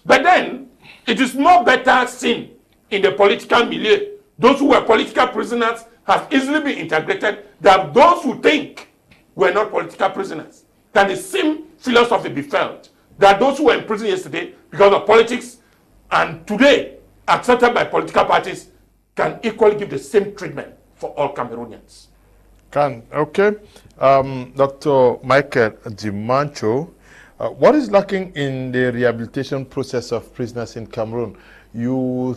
But then, it is more better seen in the political milieu. Those who were political prisoners have easily been integrated than those who think were not political prisoners. Can the same philosophy be felt that those who were in prison yesterday because of politics and today accepted by political parties can equally give the same treatment for all Cameroonians? Okay. Dr. Michael Ndimancho, what is lacking in the rehabilitation process of prisoners in Cameroon? You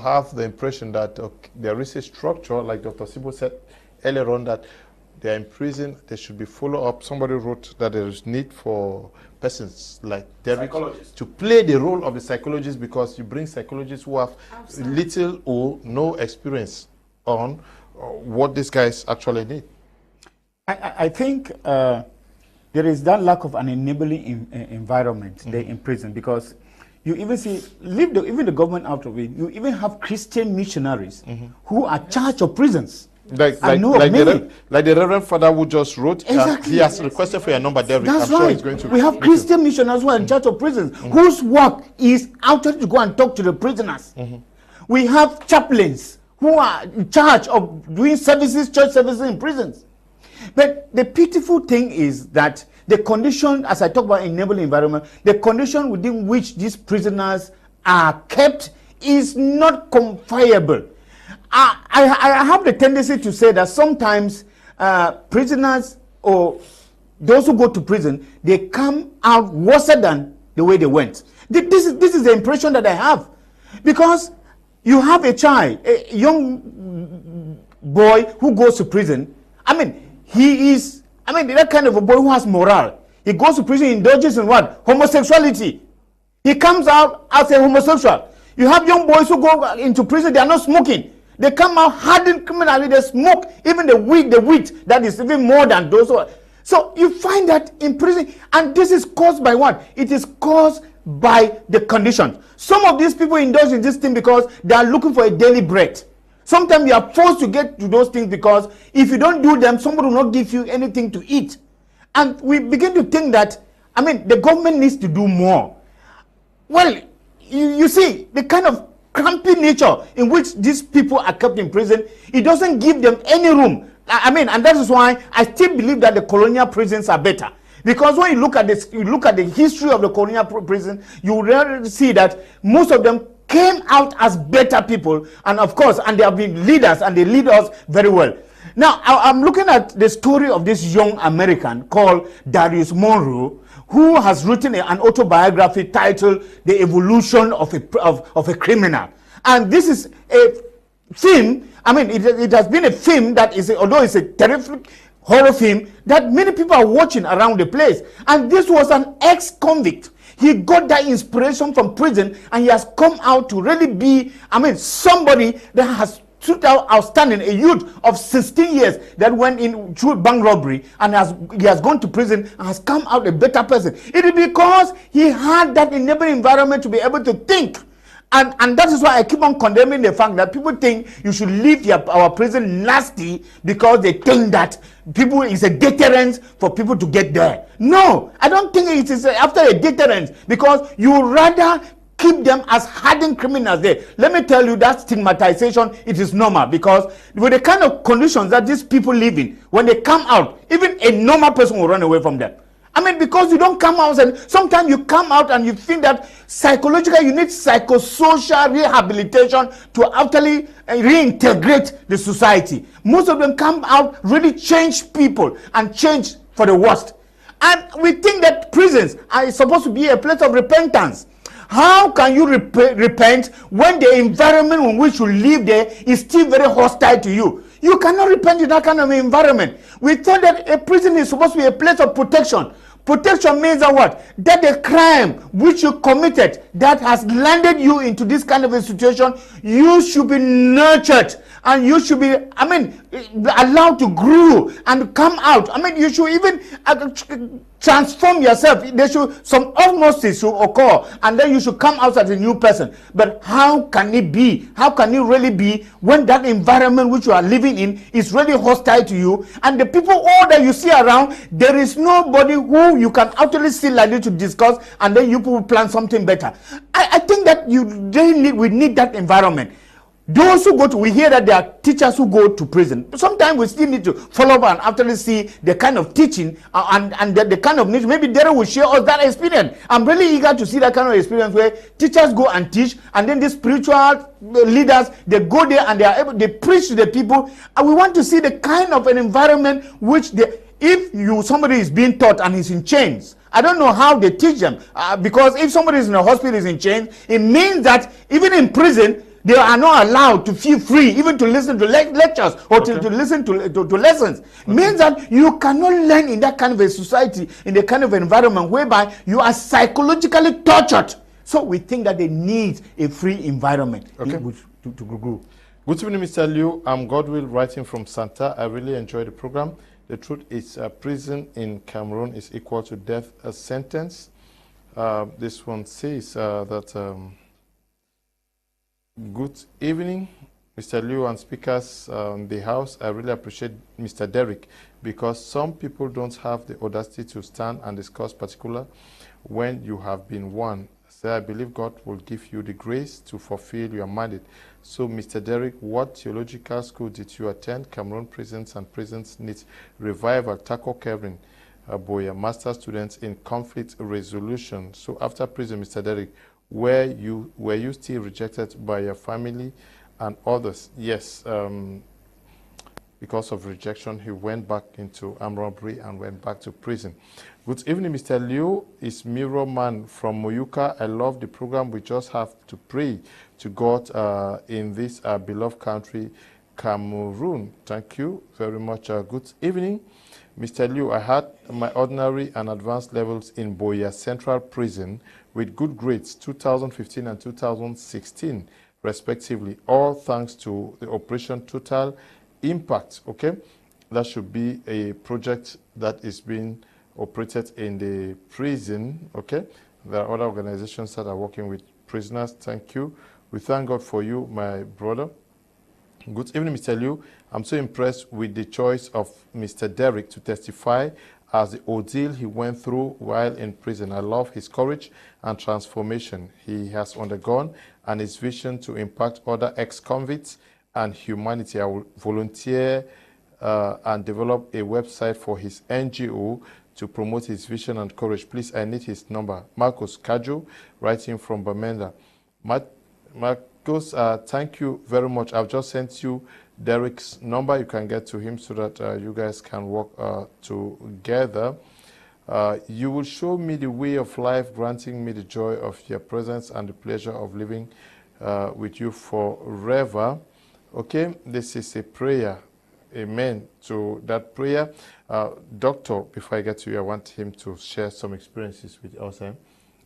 have the impression that there is a structure, like Dr. Simo said earlier on, that they are in prison, there should be follow-up. Somebody wrote that there is need for persons like Derrick to play the role of the psychologist, because you bring psychologists who have little or no experience on what these guys actually need. I think there is that lack of an enabling environment there in prison, because you even see, leave even the government out of it, you even have Christian missionaries who are charged of prisons. Like the Reverend Father who just wrote, he has requested for your number, Derrick. That's I'm right. sure he's going to. We have Christian missionaries who are in charge of prisons, whose work is out to go and talk to the prisoners. We have chaplains who are in charge of doing services, church services in prisons. But the pitiful thing is that the condition, as I talk about enabling environment, the condition within which these prisoners are kept is not confiable. I have the tendency to say that sometimes prisoners or those who go to prison, they come out worse than the way they went. This is the impression that I have. Because you have a child, a young boy who goes to prison. I mean, that kind of a boy who has morale. He goes to prison, indulges in what? Homosexuality. He comes out as a homosexual. You have young boys who go into prison, they are not smoking. They come out hardened criminally, they smoke even the weed that is even more than those who are. So you find that in prison, and this is caused by what? It is caused by the conditions. Some of these people indulge in this thing because they are looking for a daily bread. Sometimes you are forced to get to those things because if you don't do them, somebody will not give you anything to eat. And we begin to think that, the government needs to do more. Well, you see, the kind of crampy nature in which these people are kept in prison, it doesn't give them any room. And that is why I still believe that the colonial prisons are better. Because when you look at this, you look at the history of the colonial prison, you really see that most of them came out as better people, and of course, and they have been leaders, and they lead us very well. Now, I'm looking at the story of this young American called Darius Monroe, who has written an autobiography titled "The Evolution of a Criminal," and this is a film. It has been a film that is, although it's a terrific horror film, that many people are watching around the place. And this was an ex-convict. He got that inspiration from prison, and he has come out to really be, somebody that has stood out outstanding, a youth of 16 years that went in through bank robbery, and he has gone to prison and has come out a better person. It is because he had that enabling environment to be able to think. And that is why I keep on condemning the fact that people think you should leave our prison nasty because they think that it's a deterrence for people to get there. No, I don't think it is after a deterrence, because you rather keep them as hardened criminals there. Let me tell you that stigmatization, it is normal, because with the kind of conditions that these people live in, when they come out, even a normal person will run away from them. Because you don't come out, and sometimes you come out and you think that psychologically you need psychosocial rehabilitation to actually reintegrate the society. Most of them come out really change people and change for the worst. And we think that prisons are supposed to be a place of repentance. How can you repent when the environment in which you live there is still very hostile to you? You cannot repent in that kind of environment. We thought that a prison is supposed to be a place of protection. Protection means that what? That the crime which you committed that has landed you into this kind of a situation, you should be nurtured, and you should be, allowed to grow and come out. You should even transform yourself. Some osmosis should occur, and then you should come out as a new person. But how can it be? How can it really be when that environment which you are living in is really hostile to you, and the people all that you see around, there is nobody who you can actually sit like this to discuss, and then you will plan something better. I think that we need that environment. Those who we hear that there are teachers who go to prison. Sometimes we still need to follow up and actually see the kind of teaching and the kind of nature. Maybe Derrick will share us that experience. I'm really eager to see that kind of experience where teachers go and teach, and then the spiritual leaders, they go there and they preach to the people. And we want to see the kind of an environment which if somebody is being taught and is in chains, I don't know how they teach them, because if somebody is in a hospital is in chains, it means that even in prison they are not allowed to feel free even to listen to lectures or to listen to lessons. Means that you cannot learn in that kind of a society, in the kind of environment whereby you are psychologically tortured. So we think that they need a free environment to grow. Good evening, Mr. Liu. I'm Godwill, writing from Santa. I really enjoyed the program. The truth is, prison in Cameroon is equal to death sentence. This one says that... Good evening, Mr. Liu and speakers in the house. I really appreciate Mr. Derrick, because some people don't have the audacity to stand and discuss particular when you have been one Say, I believe God will give you the grace to fulfill your mandate. So, Mr. Derrick, what theological school did you attend? Cameroon Prisons and Prisons Needs Revival, Tako Kevin, Boya, master students in conflict resolution. So, after prison, Mr. Derrick, were you still rejected by your family and others? Yes. Because of rejection, he went back into armed robbery and went back to prison. Good evening, Mr. Liu. It's Miro Man from Moyuka. I love the program. We just have to pray to God in this beloved country, Cameroon. Thank you very much. Good evening, Mr. Liu. I had my ordinary and advanced levels in Boya Central Prison with good grades, 2015 and 2016, respectively. All thanks to the Operation Total Impact. Okay, that should be a project that is being operated in the prison. Okay, there are other organizations that are working with prisoners. Thank you. We thank God for you, my brother. Good evening, Mr. Liu. I'm so impressed with the choice of Mr. Derrick to testify as the ordeal he went through while in prison. I love his courage and transformation he has undergone and his vision to impact other ex-convicts and humanity. I will volunteer and develop a website for his NGO to promote his vision and courage. Please, I need his number. Marcos Kajo, writing from Bamenda. Marcos, thank you very much. I've just sent you Derrick's number. You can get to him so that you guys can work together. You will show me the way of life, granting me the joy of your presence and the pleasure of living with you forever. Okay, this is a prayer. Amen to that prayer. Doctor, before I get to you, I want him to share some experiences with us.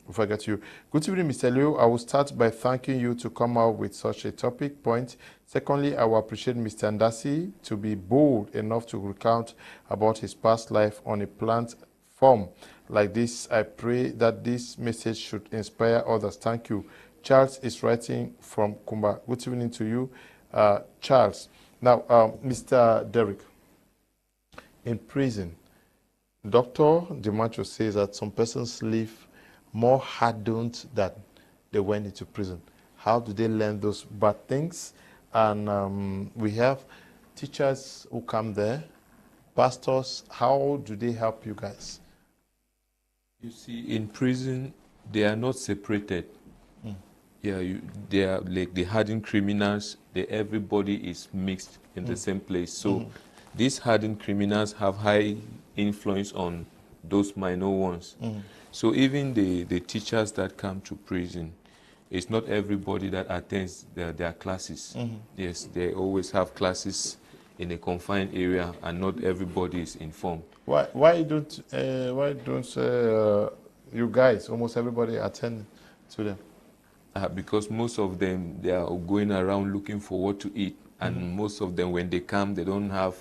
Before I get to you. Good evening, Mr. Liu. I will start by thanking you to come out with such a topic point. Secondly, I will appreciate Mr. Ndansi to be bold enough to recount about his past life on a platform like this. I pray that this message should inspire others. Thank you. Charles is writing from Kumba. Good evening to you, Charles. Now, Mr. Derrick, in prison, Dr. Ndimancho says that some persons live more hardened than they went into prison. How do they learn those bad things? And we have teachers who come there, pastors. How do they help you guys? You see, in prison, they are not separated. Yeah, they are like the hardened criminals. Everybody is mixed in the same place. So these hardened criminals have high influence on those minor ones. So even the teachers that come to prison, it's not everybody that attends their classes. Yes, they always have classes in a confined area, and not everybody is informed. Why don't you guys, almost everybody, attend to them? Because most of them, they are going around looking for what to eat, and most of them, when they come, they don't have.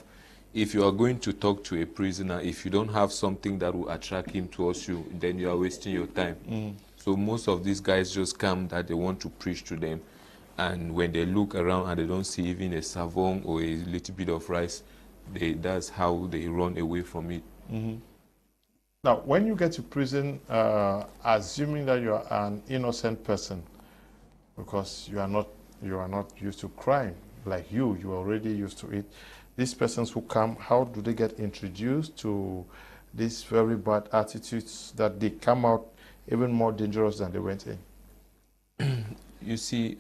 If you are going to talk to a prisoner, if you don't have something that will attract him towards you, then you are wasting your time. So most of these guys just come that they want to preach to them, and when they look around and they don't see even a savon or a little bit of rice, that's how they run away from it. Now, when you get to prison, assuming that you are an innocent person, because you are not used to crime like you are already used to it. These persons who come, how do they get introduced to these very bad attitudes that they come out even more dangerous than they went in? You see,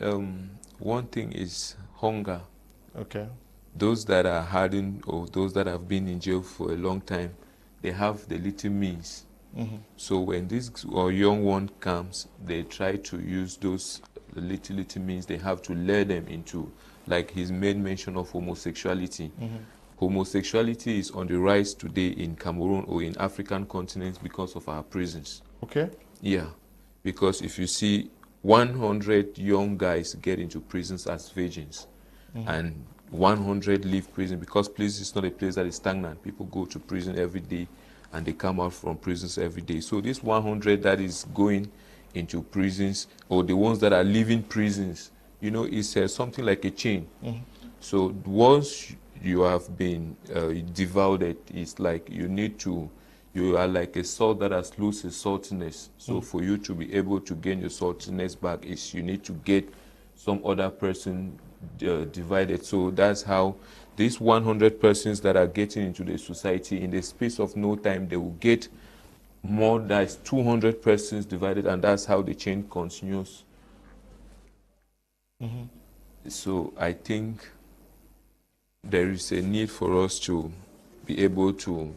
one thing is hunger. Okay. Those that are hardened or those that have been in jail for a long time, they have the little means. So when this young one comes, they try to use those little means they have to lure them into, like he's made mention of homosexuality. Homosexuality is on the rise today in Cameroon or in African continents because of our prisons. Okay. Yeah, because if you see 100 young guys get into prisons as virgins, and 100 leave prison, because prison is not a place that is stagnant. People go to prison every day and they come out from prisons every day. So this 100 that is going into prisons, or the ones that are leaving prisons, you know, it's something like a chain. So once you have been devoured, it's like you need to You are like a salt that has lost its saltiness. So for you to be able to gain your saltiness back, is you need to get some other person divided. So that's how these 100 persons that are getting into the society, in the space of no time, they will get more than 200 persons divided, and that's how the chain continues. So I think there is a need for us to be able to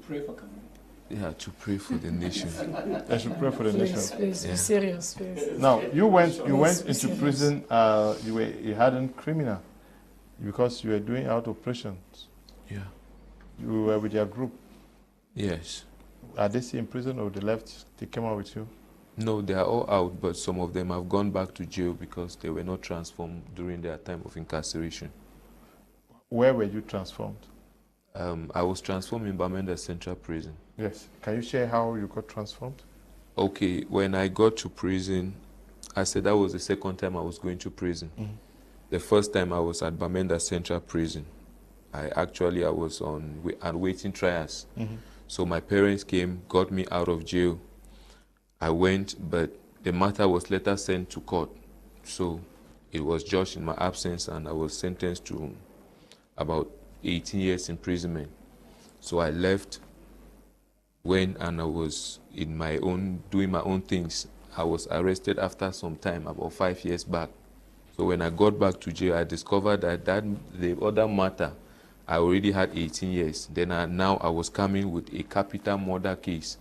pray for community. Yeah, to pray for the nation. I should pray for the Please, nation. please, be serious, please. Now, you went Please, into serious. prison. You were a hardened criminal because you were doing out operations. Yeah. You were with your group. Yes. Are they still in prison, or they left? They came out with you? No, they are all out, but some of them have gone back to jail because they were not transformed during their time of incarceration. Where were you transformed? I was transformed in Bamenda Central Prison. Yes. Can you share how you got transformed? Okay, when I got to prison, I said that was the second time I was going to prison. The first time I was at Bamenda Central Prison. I was on waiting trials. So my parents came, got me out of jail. I went, but the matter was later sent to court. So it was judged in my absence, and I was sentenced to about 18 years imprisonment. So I left, went, and I was in my own, doing my own things. I was arrested after some time, about 5 years back. So when I got back to jail, I discovered that the other matter, I already had 18 years. Then now I was coming with a capital murder case.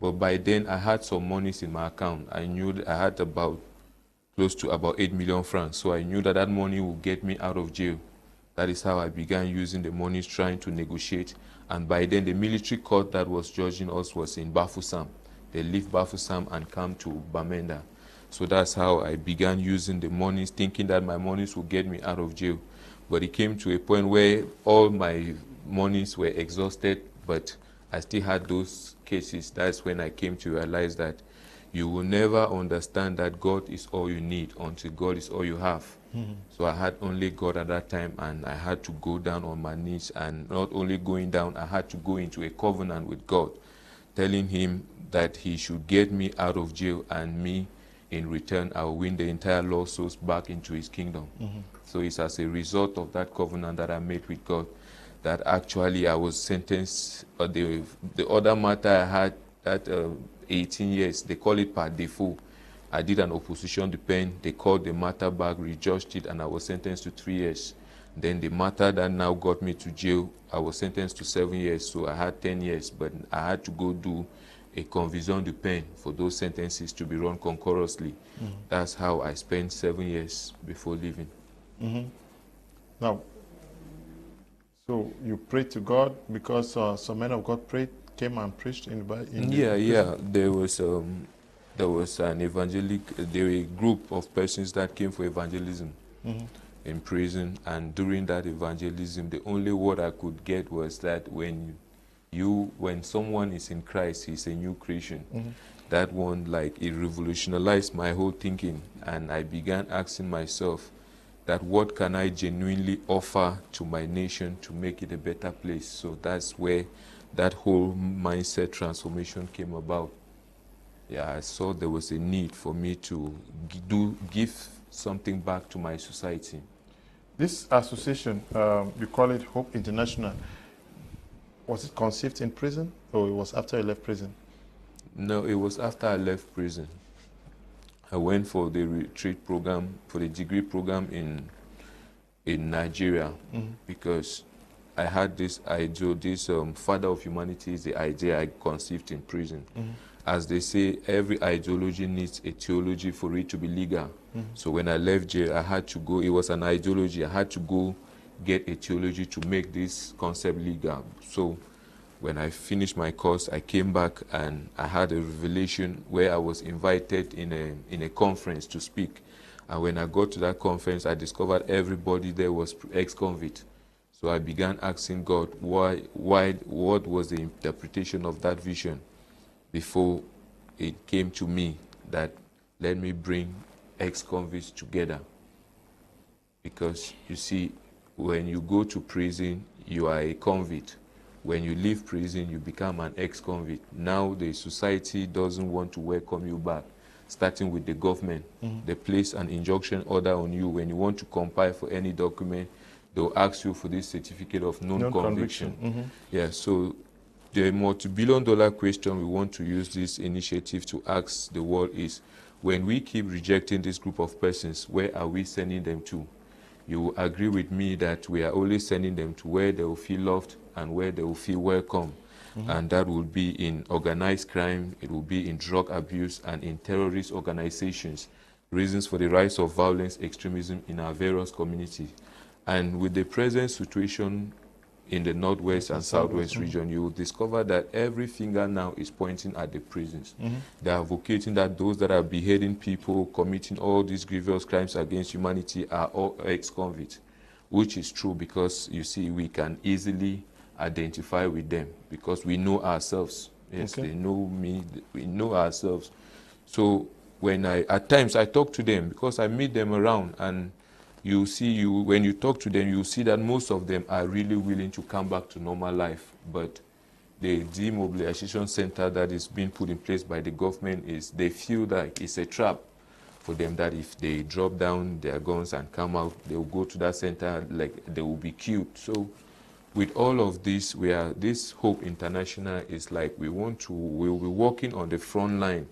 But by then I had some monies in my account. I knew that I had close to about 8 million francs. So I knew that that money would get me out of jail. That is how I began using the monies, trying to negotiate. And by then the military court that was judging us was in Bafoussam. They left Bafoussam and come to Bamenda. So that's how I began using the monies, thinking that my monies would get me out of jail. But it came to a point where all my monies were exhausted, but I still had those cases. That's when I came to realize that you will never understand that God is all you need until God is all you have. So I had only God at that time, and I had to go down on my knees, and not only going down, I had to go into a covenant with God, telling him that he should get me out of jail, and me, in return, I will win the entire lost souls back into his kingdom. So it's as a result of that covenant that I made with God that actually I was sentenced. The other matter I had, that 18 years, they call it par défaut. I did an opposition depend. They called the matter back, rejudged it, and I was sentenced to 3 years. Then the matter that now got me to jail, I was sentenced to 7 years, so I had 10 years, but I had to go do a conviction de peine for those sentences to be run concurrently. That's how I spent 7 years before leaving. Now, so you prayed to God because some men of God came and preached in Yeah. There was an there were a group of persons that came for evangelism in prison, and during that evangelism, the only word I could get was that when someone is in Christ, he's a new creation. That one, like, it revolutionized my whole thinking, and I began asking myself that what can I genuinely offer to my nation to make it a better place. So that's where that whole mindset transformation came about. Yeah, I saw there was a need for me to give something back to my society. This association, you call it Hope International. Was it conceived in prison, or it was after you left prison? No, it was after I left prison. I went for the retreat program, for the degree program in Nigeria, because I had this ideal, this father of humanity is the idea I conceived in prison. As they say, every ideology needs a theology for it to be legal. So when I left jail, I had to go, it was an ideology, I had to go get a theology to make this concept legal. So when I finished my course, I came back and I had a revelation where I was invited in a conference to speak. And when I got to that conference, I discovered everybody there was ex-convict. So I began asking God what was the interpretation of that vision before it came to me that let me bring ex-convicts together. Because you see, when you go to prison, you are a convict. When you leave prison, you become an ex-convict. Now the society doesn't want to welcome you back, starting with the government. They place an injunction order on you. When you want to compile for any document, they'll ask you for this certificate of non-conviction. Yeah, so the multi-billion-dollar question we want to use this initiative to ask the world is, when we keep rejecting this group of persons, where are we sending them to? You will agree with me that we are only sending them to where they will feel loved and where they will feel welcome. And that will be in organized crime, it will be in drug abuse and in terrorist organizations, reasons for the rise of violence, extremism in our various communities. And with the present situation in the Northwest and Southwest region, you will discover that every finger now is pointing at the prisons. They are advocating that those that are beheading people, committing all these grievous crimes against humanity are all ex-convicts, which is true because, you see, we can easily identify with them because we know ourselves. Yes, they know me, we know ourselves. So when at times I talk to them, because I meet them around, and you see, when you talk to them, you see that most of them are really willing to come back to normal life. But the demobilization center that is being put in place by the government they feel like it's a trap for them, that if they drop down their guns and come out, they will go to that center, like they will be killed. So with all of this, this Hope International is like, we'll be working on the front line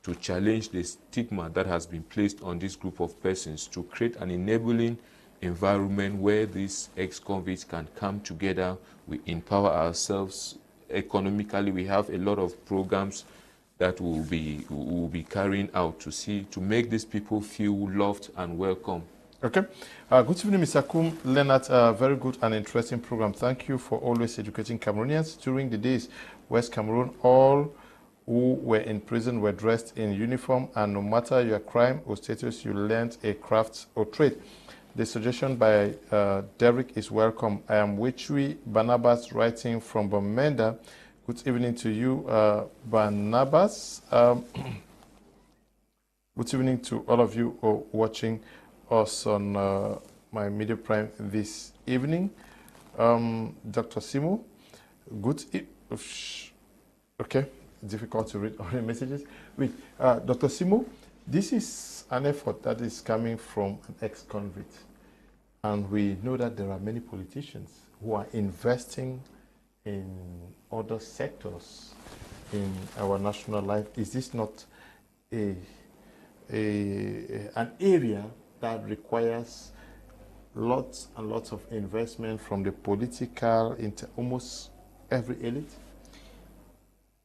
to challenge the stigma that has been placed on this group of persons, to create an enabling environment where these ex-convicts can come together. We empower ourselves economically. We have a lot of programs that we'll be carrying out to make these people feel loved and welcome. Okay. Good evening, Mr. Kum Leonard. Very good and interesting program. Thank you for always educating Cameroonians. During the days, West Cameroon, all who were in prison were dressed in uniform, and no matter your crime or status, you learned a craft or trade. The suggestion by Derrick is welcome. I am Wichui Barnabas, writing from Bamenda. Good evening to you, Barnabas. Good evening to all of you who are watching us on my Media Prime this evening. Dr. Simo, okay. Difficult to read all the messages. Wait, Dr. Simo, this is an effort that is coming from an ex-convict. And we know that there are many politicians who are investing in other sectors in our national life. Is this not an area that requires lots and lots of investment from the political into almost every elite?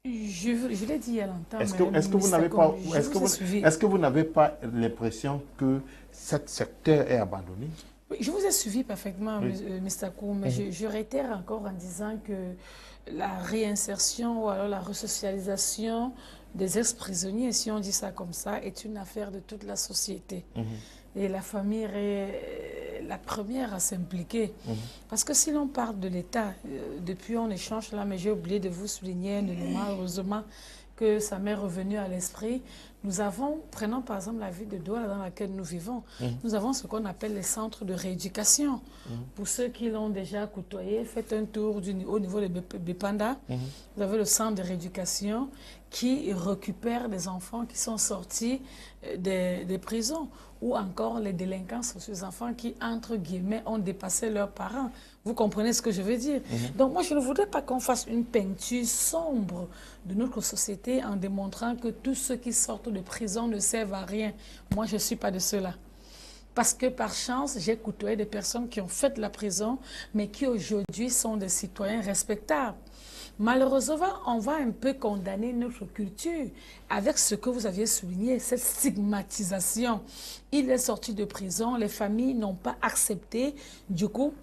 Je l'ai dit il y a longtemps. Est-ce que vous n'avez pas l'impression que ce secteur est abandonné? Oui, je vous ai suivi parfaitement, Mr. Kum, mais je réitère encore en disant que la réinsertion ou alors la resocialisation des ex-prisonniers, si on dit ça comme ça, est une affaire de toute la société. Et la famille est la première à s'impliquer. Parce que si l'on parle de l'État, depuis on échange là, mais j'ai oublié de vous souligner, heureusement que ça m'est revenu à l'esprit. Nous avons, prenons par exemple la ville de Douala dans laquelle nous vivons, nous avons ce qu'on appelle les centres de rééducation. Pour ceux qui l'ont déjà côtoyé, faites un tour au niveau de Bamenda. Vous avez le centre de rééducation qui récupère des enfants qui sont sortis des prisons, ou encore les délinquants sur ces enfants qui, entre guillemets, ont dépassé leurs parents. Vous comprenez ce que je veux dire? Donc moi, je ne voudrais pas qu'on fasse une peinture sombre de notre société en démontrant que tous ceux qui sortent de prison ne servent à rien. Moi, je ne suis pas de ceux-là. Parce que par chance, j'ai côtoyé des personnes qui ont fait de la prison, mais qui aujourd'hui sont des citoyens respectables. Malheureusement, on va un peu condamner notre culture avec ce que vous aviez souligné, cette stigmatisation. Il est sorti de prison, les familles n'ont pas accepté. Du coup,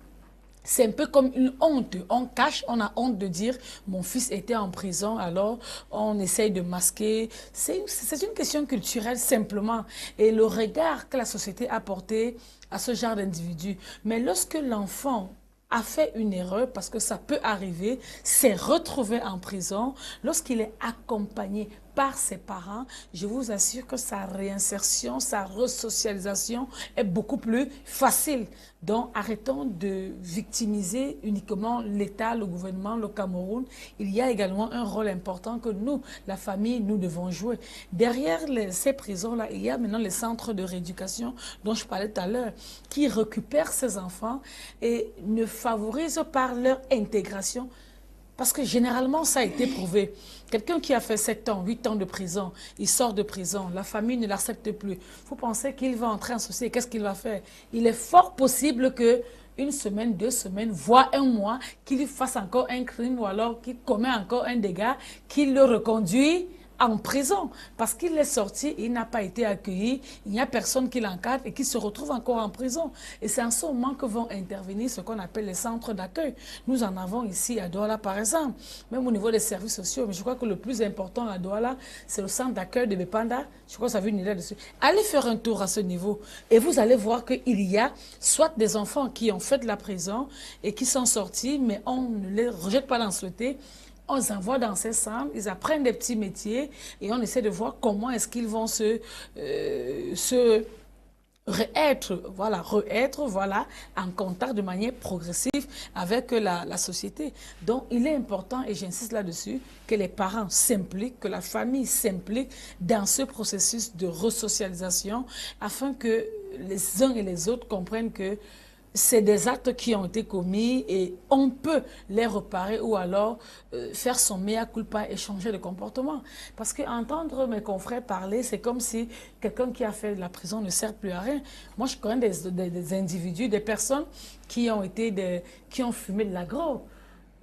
c'est un peu comme une honte. On cache, on a honte de dire « mon fils était en prison », alors on essaye de masquer. C'est une question culturelle simplement. Et le regard que la société a porté à ce genre d'individu. Mais lorsque l'enfant a fait une erreur, parce que ça peut arriver, s'est retrouvé en prison, lorsqu'il est accompagné par ses parents, je vous assure que sa réinsertion, sa resocialisation est beaucoup plus facile. Donc, arrêtons de victimiser uniquement l'État, le gouvernement, le Cameroun. Il y a également un rôle important que nous, la famille, nous devons jouer. Derrière ces prisons-là, il y a maintenant les centres de rééducation dont je parlais tout à l'heure, qui récupèrent ces enfants et ne favorisent par leur intégration. Parce que généralement, ça a été prouvé. Quelqu'un qui a fait 7 ans, 8 ans de prison, il sort de prison, la famille ne l'accepte plus. Vous pensez qu'il va entrer en société, qu'est-ce qu'il va faire? Il est fort possible que 1 semaine, 2 semaines, voire 1 mois, qu'il fasse encore un crime ou alors qu'il commet encore un dégât, qu'il le reconduit en prison, parce qu'il est sorti, il n'a pas été accueilli, il n'y a personne qui l'encadre et qui se retrouve encore en prison. Et c'est en ce moment que vont intervenir ce qu'on appelle les centres d'accueil. Nous en avons ici à Douala par exemple, même au niveau des services sociaux, mais je crois que le plus important à Douala, c'est le centre d'accueil de Bamenda. Je crois que ça veut une idée dessus. Allez faire un tour à ce niveau et vous allez voir qu'il y a soit des enfants qui ont fait de la prison et qui sont sortis, mais on ne les rejette pas dans la société. On les envoie dans ces centres, ils apprennent des petits métiers et on essaie de voir comment est-ce qu'ils vont se réêtre, voilà, en contact de manière progressive avec la société. Donc, il est important, et j'insiste là-dessus, que les parents s'impliquent, que la famille s'implique dans ce processus de resocialisation afin que les uns et les autres comprennent que c'est des actes qui ont été commis et on peut les réparer ou alors faire son mea culpa et changer de comportement. Parce qu'entendre mes confrères parler, c'est comme si quelqu'un qui a fait de la prison ne sert plus à rien. Moi, je connais des individus, des personnes qui ont fumé de l'agro.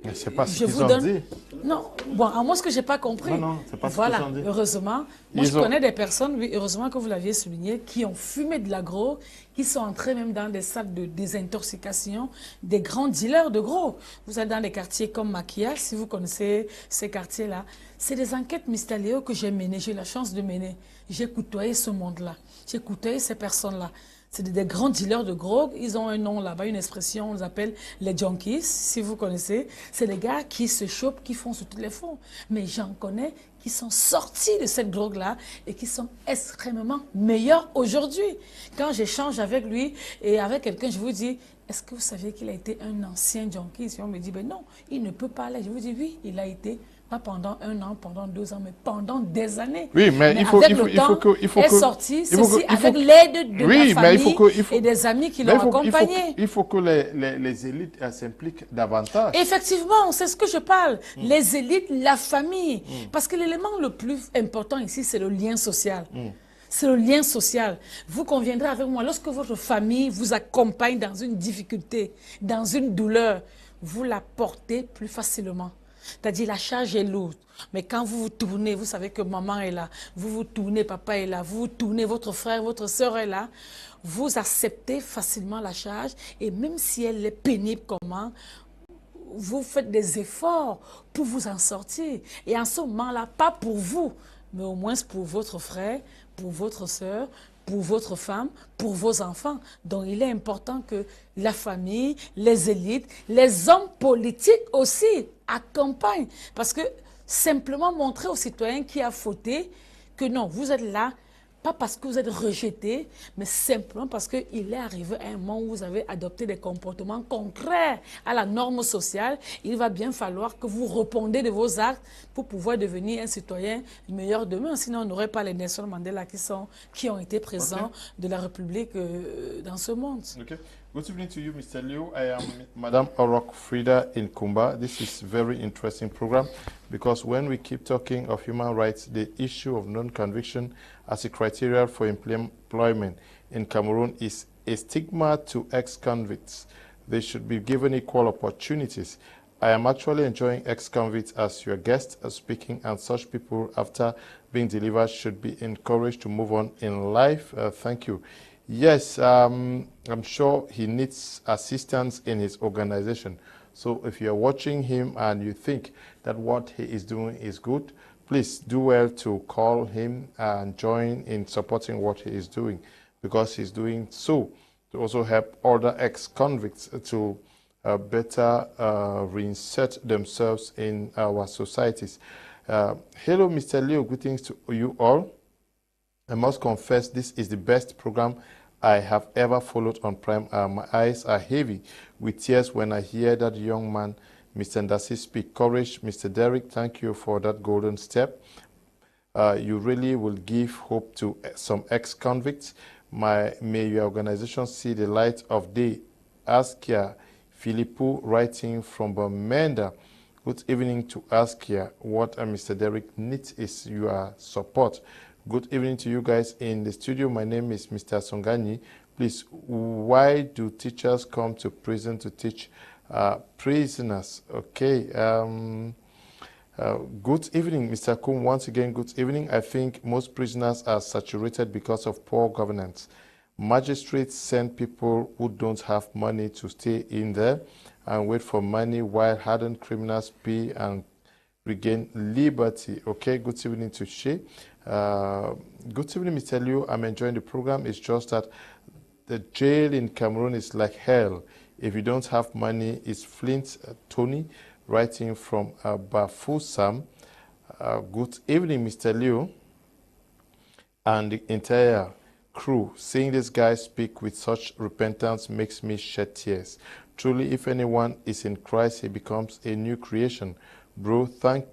Mais c'est pas ce qu'ils ont dit. Non, bon, à moi, ce que je n'ai pas compris. Non, c'est pas ce qu'ils ont dit. Heureusement. Moi, je connais des personnes, oui, heureusement que vous l'aviez souligné, qui ont fumé de l'agro, qui sont entrés même dans des salles de désintoxication, des grands dealers de gros. Vous êtes dans des quartiers comme Maquia, si vous connaissez ces quartiers-là. C'est des enquêtes mystérieuses que j'ai menées, j'ai eu la chance de mener. J'ai côtoyé ce monde-là, j'ai côtoyé ces personnes-là. C'est des grands dealers de drogue. Ils ont un nom là-bas, une expression, on les appelle les junkies, si vous connaissez. C'est des gars qui se chopent, qui font sur tous les fonds. Mais j'en connais qui sont sortis de cette drogue-là et qui sont extrêmement meilleurs aujourd'hui. Quand j'échange avec lui et avec quelqu'un, je vous dis, est-ce que vous savez qu'il a été un ancien junkie? Si on me dit, ben non, il ne peut pas aller. Je vous dis, oui, il a été... Pas pendant 1 an, pendant 2 ans, mais pendant des années. Oui, mais il faut que sorti, ceci avec l'aide de la famille et des amis qui l'ont accompagné. Il faut que les élites s'impliquent davantage. Effectivement, c'est ce que je parle. Les élites, la famille. Parce que l'élément le plus important ici, c'est le lien social. C'est le lien social. Vous conviendrez avec moi, lorsque votre famille vous accompagne dans une difficulté, dans une douleur, vous la portez plus facilement. C'est-à-dire la charge est lourde. Mais quand vous vous tournez, vous savez que maman est là. Vous vous tournez, papa est là. Vous vous tournez, votre frère, votre soeur est là. Vous acceptez facilement la charge. Et même si elle est pénible comment, vous faites des efforts pour vous en sortir. Et en ce moment-là, pas pour vous, mais au moins pour votre frère, pour votre soeur, pour votre femme, pour vos enfants. Donc, il est important que la famille, les élites, les hommes politiques aussi accompagnent. Parce que simplement montrer aux citoyens qui a fauté que non, vous êtes là, pas parce que vous êtes rejeté, mais simplement parce qu'il est arrivé à un moment où vous avez adopté des comportements contraires à la norme sociale. Il va bien falloir que vous répondez de vos actes pour pouvoir devenir un citoyen meilleur demain. Sinon, on n'aurait pas les Nelson Mandela qui ont été présents de la République dans ce monde. Okay. Good evening to you, Mr. Liu. I am Madame Orok Frida in Kumba. This is a very interesting program because when we keep talking of human rights, the issue of non-conviction as a criteria for employment in Cameroon is a stigma to ex-convicts. They should be given equal opportunities. I am actually enjoying ex-convicts as your guest speaking, and such people after being delivered should be encouraged to move on in life. Thank you. Yes, I'm sure he needs assistance in his organization. So if you're watching him and you think that what he is doing is good, please do well to call him and join in supporting what he is doing, because he's doing so to also help other ex-convicts to better reinsert themselves in our societies. Hello, Mr. Leo. Greetings to you all. I must confess this is the best program I have ever followed on Prime. My eyes are heavy with tears when I hear that young man, Mr. Ndansi, speak. Courage, Mr. Derrick. Thank you for that golden step. You really will give hope to some ex-convicts. May your organization see the light of day. Askia Philippou, writing from Bamenda. Good evening to Askia. What Mr. Derrick needs is your support. Good evening to you guys in the studio. My name is Mr. Songani. Please, why do teachers come to prison to teach prisoners? Okay. Good evening, Mr. Kum. Once again, good evening. I think most prisoners are saturated because of poor governance. Magistrates send people who don't have money to stay in there and wait for money while hardened criminals pay and regain liberty. Okay, good evening to Shay. Good evening, Mr. Liu. I'm enjoying the program. It's just that the jail in Cameroon is like hell. If you don't have money, it's Flint Tony, writing from Bafusam. Good evening, Mr. Liu and the entire crew. Seeing this guy speak with such repentance makes me shed tears. Truly, if anyone is in Christ, he becomes a new creation. Bro, thank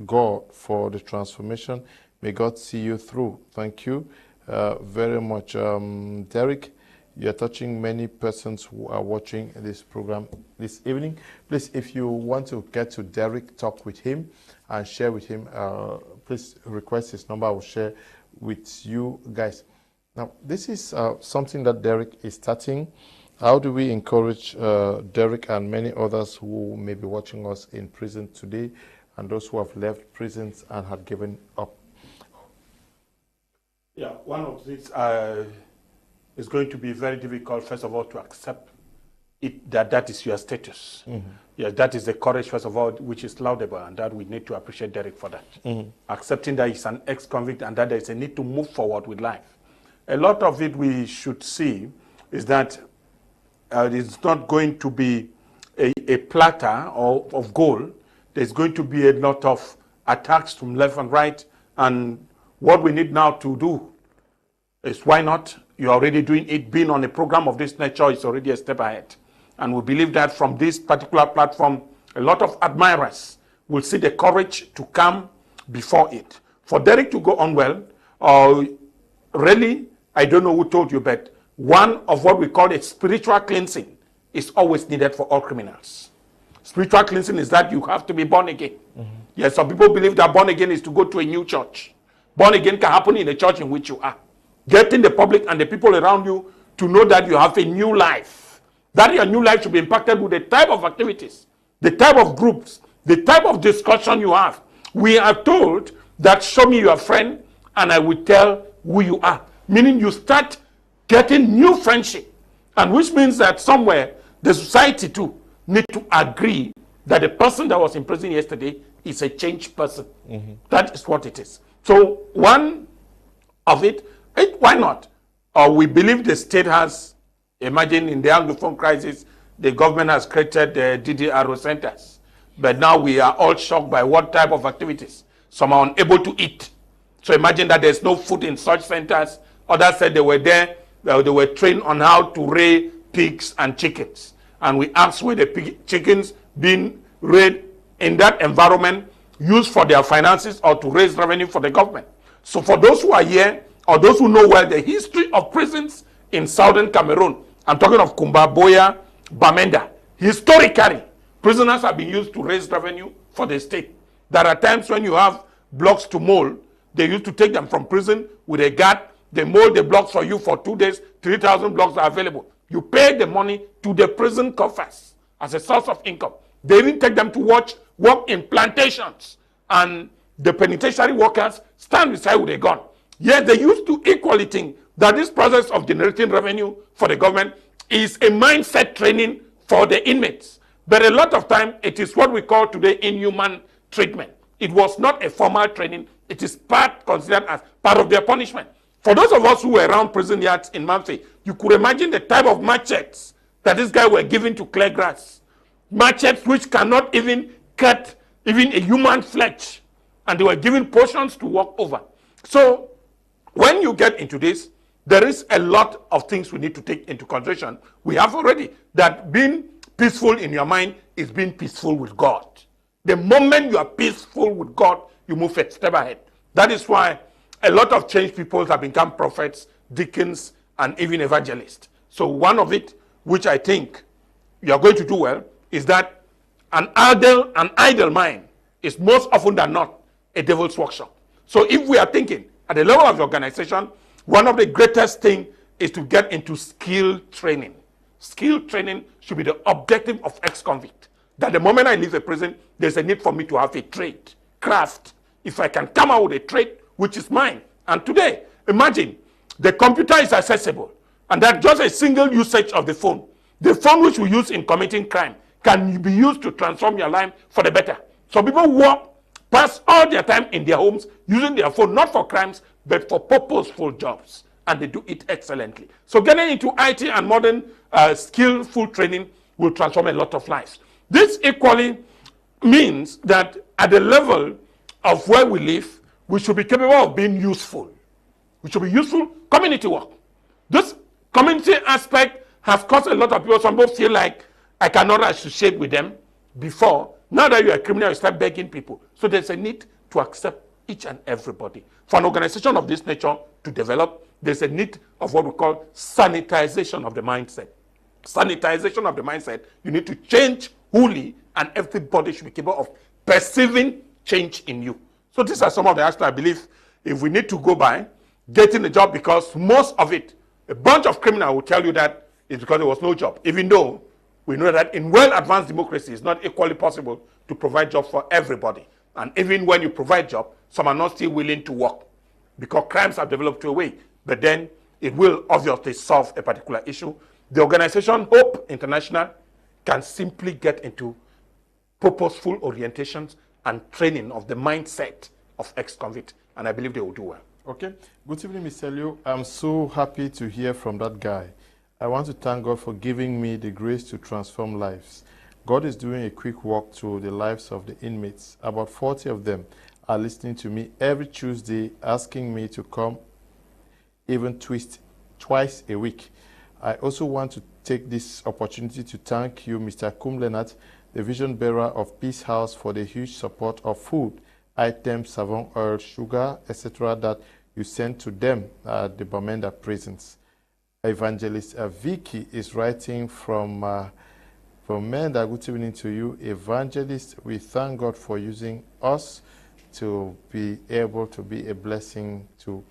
God for the transformation. May God see you through. Thank you very much. Derrick, you're touching many persons who are watching this program this evening. Please, if you want to get to Derrick, talk with him and share with him, please request his number. I will share with you guys. Now, this is something that Derrick is starting. How do we encourage Derrick and many others who may be watching us in prison today and those who have left prisons and have given up? Yeah, one of these is going to be very difficult, first of all, to accept it, that is your status. Mm-hmm. Yeah, that is the courage, first of all, which is laudable, and that we need to appreciate Derrick for that. Mm-hmm. Accepting that he's an ex-convict and that there is a need to move forward with life. A lot of it we should see is that it's not going to be a platter of gold. There's going to be a lot of attacks from left and right. And what we need now to do is, why not? You're already doing it. Being on a program of this nature is already a step ahead. And we believe that from this particular platform, a lot of admirers will see the courage to come before it. For Derrick to go on well, really, I don't know who told you, but one of what we call a spiritual cleansing is always needed for all criminals. Spiritual cleansing is that you have to be born again. Mm-hmm. Yes, some people believe that born again is to go to a new church. Born again can happen in the church in which you are. Getting the public and the people around you to know that you have a new life. That your new life should be impacted with the type of activities, the type of groups, the type of discussion you have. We are told that show me your friend and I will tell who you are. Meaning you start getting new friendship, and which means that somewhere the society too need to agree that the person that was in prison yesterday is a changed person. Mm-hmm. That is what it is. So one of it, why not? We believe the state has, imagine in the Anglophone crisis, the government has created the DDRO centers. But now we are all shocked by what type of activities. Some are unable to eat. So imagine that there's no food in such centers. Others said they were there, they were trained on how to raise pigs and chickens. And we asked were the chickens being raised in that environment, used for their finances or to raise revenue for the government. So for those who are here, or those who know well the history of prisons in southern Cameroon, I'm talking of Kumba, Boya, Bamenda. Historically, prisoners have been used to raise revenue for the state. There are times when you have blocks to mold, they used to take them from prison with a guard. They mold the blocks for you for 2 days. 3,000 blocks are available. You pay the money to the prison coffers as a source of income. They even take them to work in plantations. And the penitentiary workers stand beside with a gun. Yet they used to equally think that this process of generating revenue for the government is a mindset training for the inmates. But a lot of time, it is what we call today inhuman treatment. It was not a formal training. It is considered as part of their punishment. For those of us who were around prison yards in Mamfe, you could imagine the type of machetes that this guy were given to clear grass. Machetes which cannot even cut even a human flesh. and they were given portions to walk over. So when you get into this, there is a lot of things we need to take into consideration. We have already that being peaceful in your mind is being peaceful with God. The moment you are peaceful with God, you move a step ahead. That is why a lot of changed people have become prophets, deacons, and even evangelists. So one of it, which I think you are going to do well, is that an idle mind is most often than not a devil's workshop. So if we are thinking at the level of the organization, one of the greatest things is to get into skill training. Skill training should be the objective of ex-convict. That the moment I leave the prison, there's a need for me to have a trade, craft. If I can come out with a trade, which is mine. And today, imagine, the computer is accessible, and that just a single usage of the phone which we use in committing crime, can be used to transform your life for the better. So people walk past all their time in their homes using their phone, not for crimes, but for purposeful jobs. And they do it excellently. So getting into IT and modern skillful training will transform a lot of lives. This equally means that at the level of where we live, we should be capable of being useful. We should be useful community work. This community aspect has caused a lot of people. Some people feel like I cannot associate with them before. Now that you're a criminal, you start begging people. So there's a need to accept each and everybody. For an organization of this nature to develop, there's a need of what we call sanitization of the mindset. Sanitization of the mindset. You need to change wholly, and everybody should be capable of perceiving change in you. So these are some of the aspects I believe if we need to go by, getting a job, because most of it, a bunch of criminals will tell you that it's because there was no job, even though we know that in well-advanced democracy, it's not equally possible to provide jobs for everybody. And even when you provide jobs, some are not still willing to work because crimes have developed to a way. But then it will obviously solve a particular issue. The organization Hope International can simply get into purposeful orientations and training of the mindset of ex-convict, and I believe they will do well. Okay. Good evening, Mr. Liu. I'm so happy to hear from that guy. I want to thank God for giving me the grace to transform lives. God is doing a quick walk through the lives of the inmates. About 40 of them are listening to me every Tuesday, asking me to come even twice a week. I also want to take this opportunity to thank you, Mr. Kum Leonard, the vision bearer of Peace House, for the huge support of food, items, savon oil, sugar, etc. that you sent to them at the Bamenda prisons. Evangelist Vicky is writing from Bamenda. Good evening to you, Evangelist. We thank God for using us to be able to be a blessing to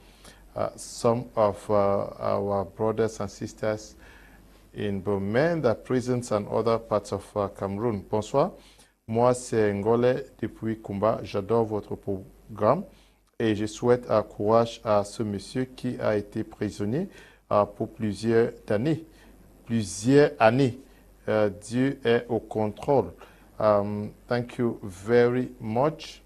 some of our brothers and sisters in Bamenda prisons and other parts of Cameroun. Bonsoir. Moi, c'est Ngongeh depuis Kumba. J'adore votre programme et je souhaite courage à ce monsieur qui a été prisonnier pour plusieurs années. Dieu est au contrôle. Thank you very much.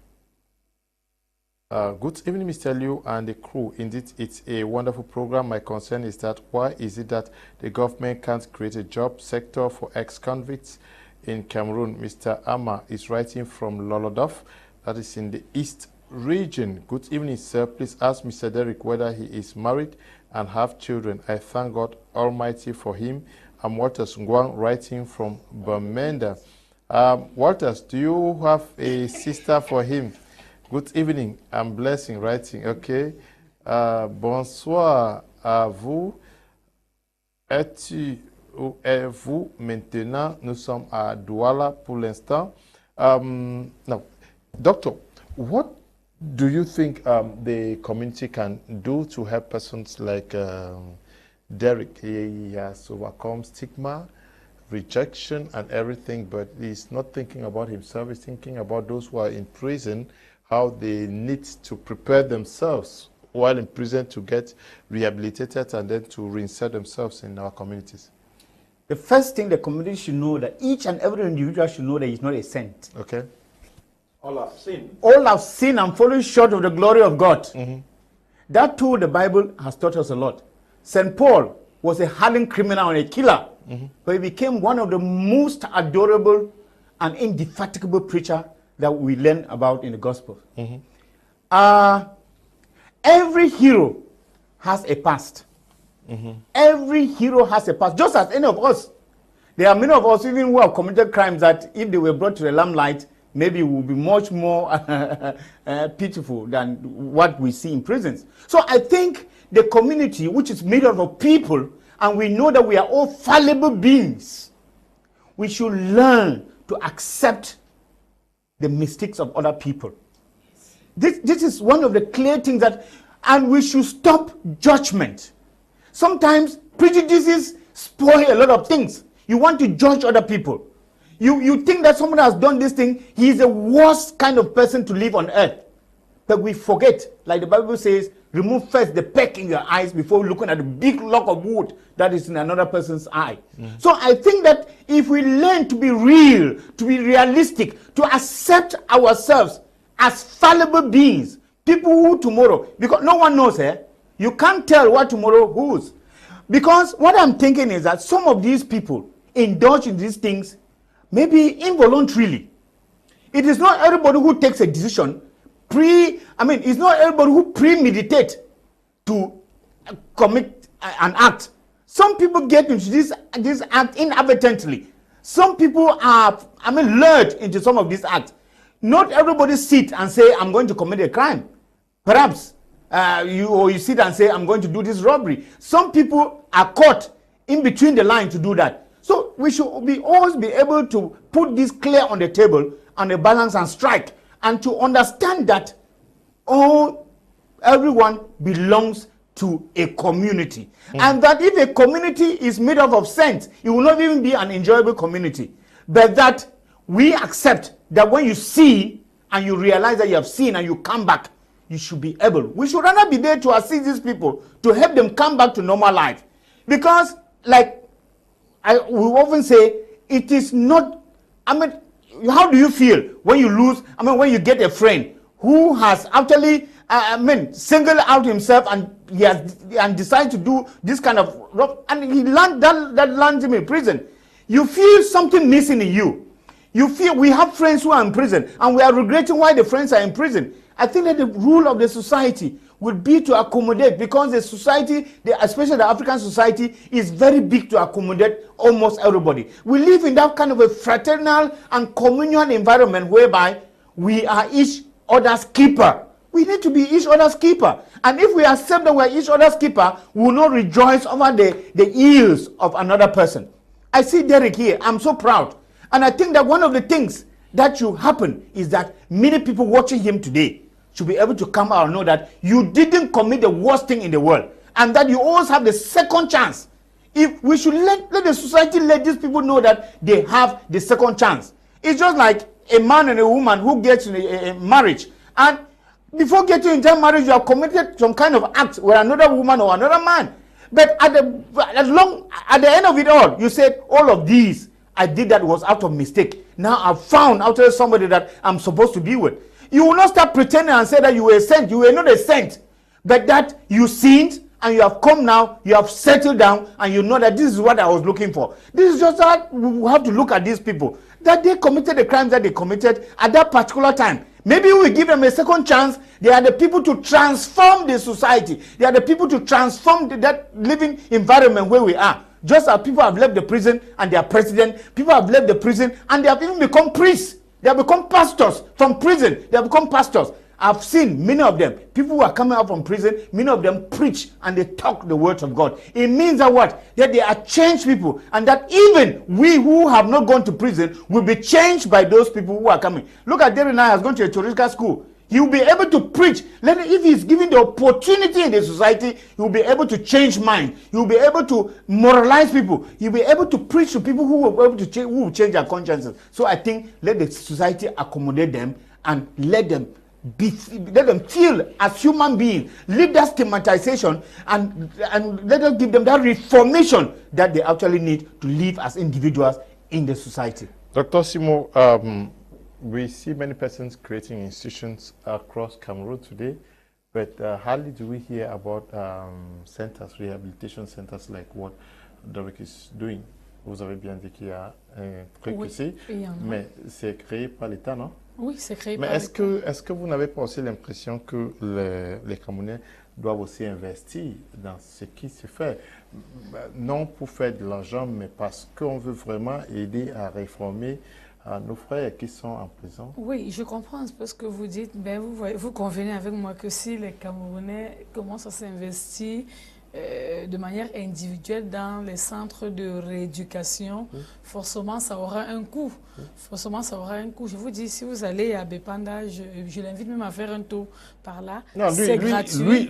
Good evening, Mr. Liu and the crew. Indeed, it's a wonderful program. My concern is that why is it that the government can't create a job sector for ex-convicts in Cameroon? Mr. Ama is writing from Lolodof, that is in the East region. Good evening, sir. Please ask Mr. Derrick whether he is married and have children. I thank God Almighty for him. I'm Walters Ngwang, writing from Bamenda. Walters, do you have a sister for him? Good evening. I'm Blessing, writing. Okay. Bonsoir à vous. Es-tu ou êtes-vous maintenant? Nous sommes à Douala pour l'instant. Now, Doctor, what do you think the community can do to help persons like Derrick? He has overcome stigma, rejection, and everything, but he's not thinking about himself. He's thinking about those who are in prison, how they need to prepare themselves while in prison to get rehabilitated and then to reinsert themselves in our communities. The first thing the community should know, that each and every individual should know that he's not a saint. Okay. All have sinned. All have sinned and fallen short of the glory of God. Mm-hmm. That too, the Bible has taught us a lot. St. Paul was a hardened criminal and a killer, but he became one of the most adorable and indefatigable preacher that we learn about in the Gospel. every hero has a past. Every hero has a past, just as any of us. There are many of us even who have committed crimes that if they were brought to the limelight, maybe it would be much more pitiful than what we see in prisons. So I think the community, which is made up of people, and we know that we are all fallible beings, we should learn to accept the mistakes of other people. This is one of the clear things that, and we should stop judgment. Sometimes prejudices spoil a lot of things. You want to judge other people. You think that someone has done this thing, he is the worst kind of person to live on earth. But we forget, like the Bible says, remove first the peck in your eyes before looking at the big log of wood that is in another person's eye. So I think that if we learn to be real, to be realistic, to accept ourselves as fallible beings, people who tomorrow, because no one knows, you can't tell what tomorrow holds. Because what I'm thinking is that some of these people indulge in these things maybe involuntarily. It is not everybody who takes a decision it's not everybody who premeditate to commit an act. Some people get into this act inadvertently. Some people are lured into some of these acts. Not everybody sit and say, I'm going to commit a crime. Perhaps you sit and say, I'm going to do this robbery. Some people are caught in between the line to do that. So we should always be able to put this clear on the table and the balance and strike, and to understand that everyone belongs to a community. And that if a community is made up of saints, it will not even be an enjoyable community. But that we accept that when you see and you realize that you have seen and you come back, you should be able. We should rather be there to assist these people, to help them come back to normal life. Because, like we often say, it is not, how do you feel when you lose, when you get a friend who has actually, singled out himself and decided to do this kind of, and he lands him in prison. You feel something missing in you. You feel, we have friends who are in prison and we are regretting why the friends are in prison. I think that the rule of the society would be to accommodate, because the society, especially the African society, is very big to accommodate almost everybody. We live in that kind of a fraternal and communal environment whereby we are each other's keeper. We need to be each other's keeper. And if we accept that we are each other's keeper, we will not rejoice over the ills of another person. I see Derrick here. I'm so proud. And I think that one of the things that should happen is that many people watching him today should be able to come out and know that you didn't commit the worst thing in the world, and that you always have the second chance. If we should let the society let these people know that they have the second chance. It's just like a man and a woman who gets in a marriage, and before getting into that marriage, you have committed some kind of act with another woman or another man. But at the end of it all, you said, all of these I did that was out of mistake. Now I've found out there somebody that I'm supposed to be with. You will not start pretending and say that you were a saint. You were not a saint, but that you sinned and you have come now, you have settled down, and you know that this is what I was looking for. This is just that we have to look at these people, that they committed the crimes that they committed at that particular time. Maybe we give them a second chance. They are the people to transform the society. They are the people to transform that living environment where we are. Just as people have left the prison and they are president, people have left the prison and they have even become priests. They have become pastors from prison. They have become pastors. I've seen many of them, people who are coming out from prison, many of them preach and they talk the words of God. It means that what? That they are changed people, and that even we who have not gone to prison will be changed by those people who are coming. Look at Derrick now, has gone to a theological school. He will be able to preach. If he is given the opportunity in the society, he will be able to change mind. He will be able to moralize people. He will be able to preach to people who will be able to change, who will change their consciences. So I think let the society accommodate them and let them feel as human beings. Leave that stigmatization and let us give them that reformation that they actually need to live as individuals in the society. Dr. Simo, we see many persons creating institutions across Cameroon today, but hardly do we hear about centers, rehabilitation centers like what Derrick is doing. Vous avez bien dit qu'il y a un truc ici, mais c'est créé par l'État, non? Oui, c'est créé Mais par est-ce que vous n'avez pas aussi l'impression que les Camerounais doivent aussi investir dans ce qui se fait? Non pour faire de l'argent, mais parce qu'on veut vraiment aider à réformer nos frères qui sont en prison. Oui, je comprends un peu ce que vous dites, mais vous convenez avec moi que si les Camerounais commencent à s'investir de manière individuelle dans les centres de rééducation, forcément ça aura un coût. Forcément ça aura un coût. Je vous dis, si vous allez à Bamenda, je l'invite même à faire un tour par là. C'est gratuit.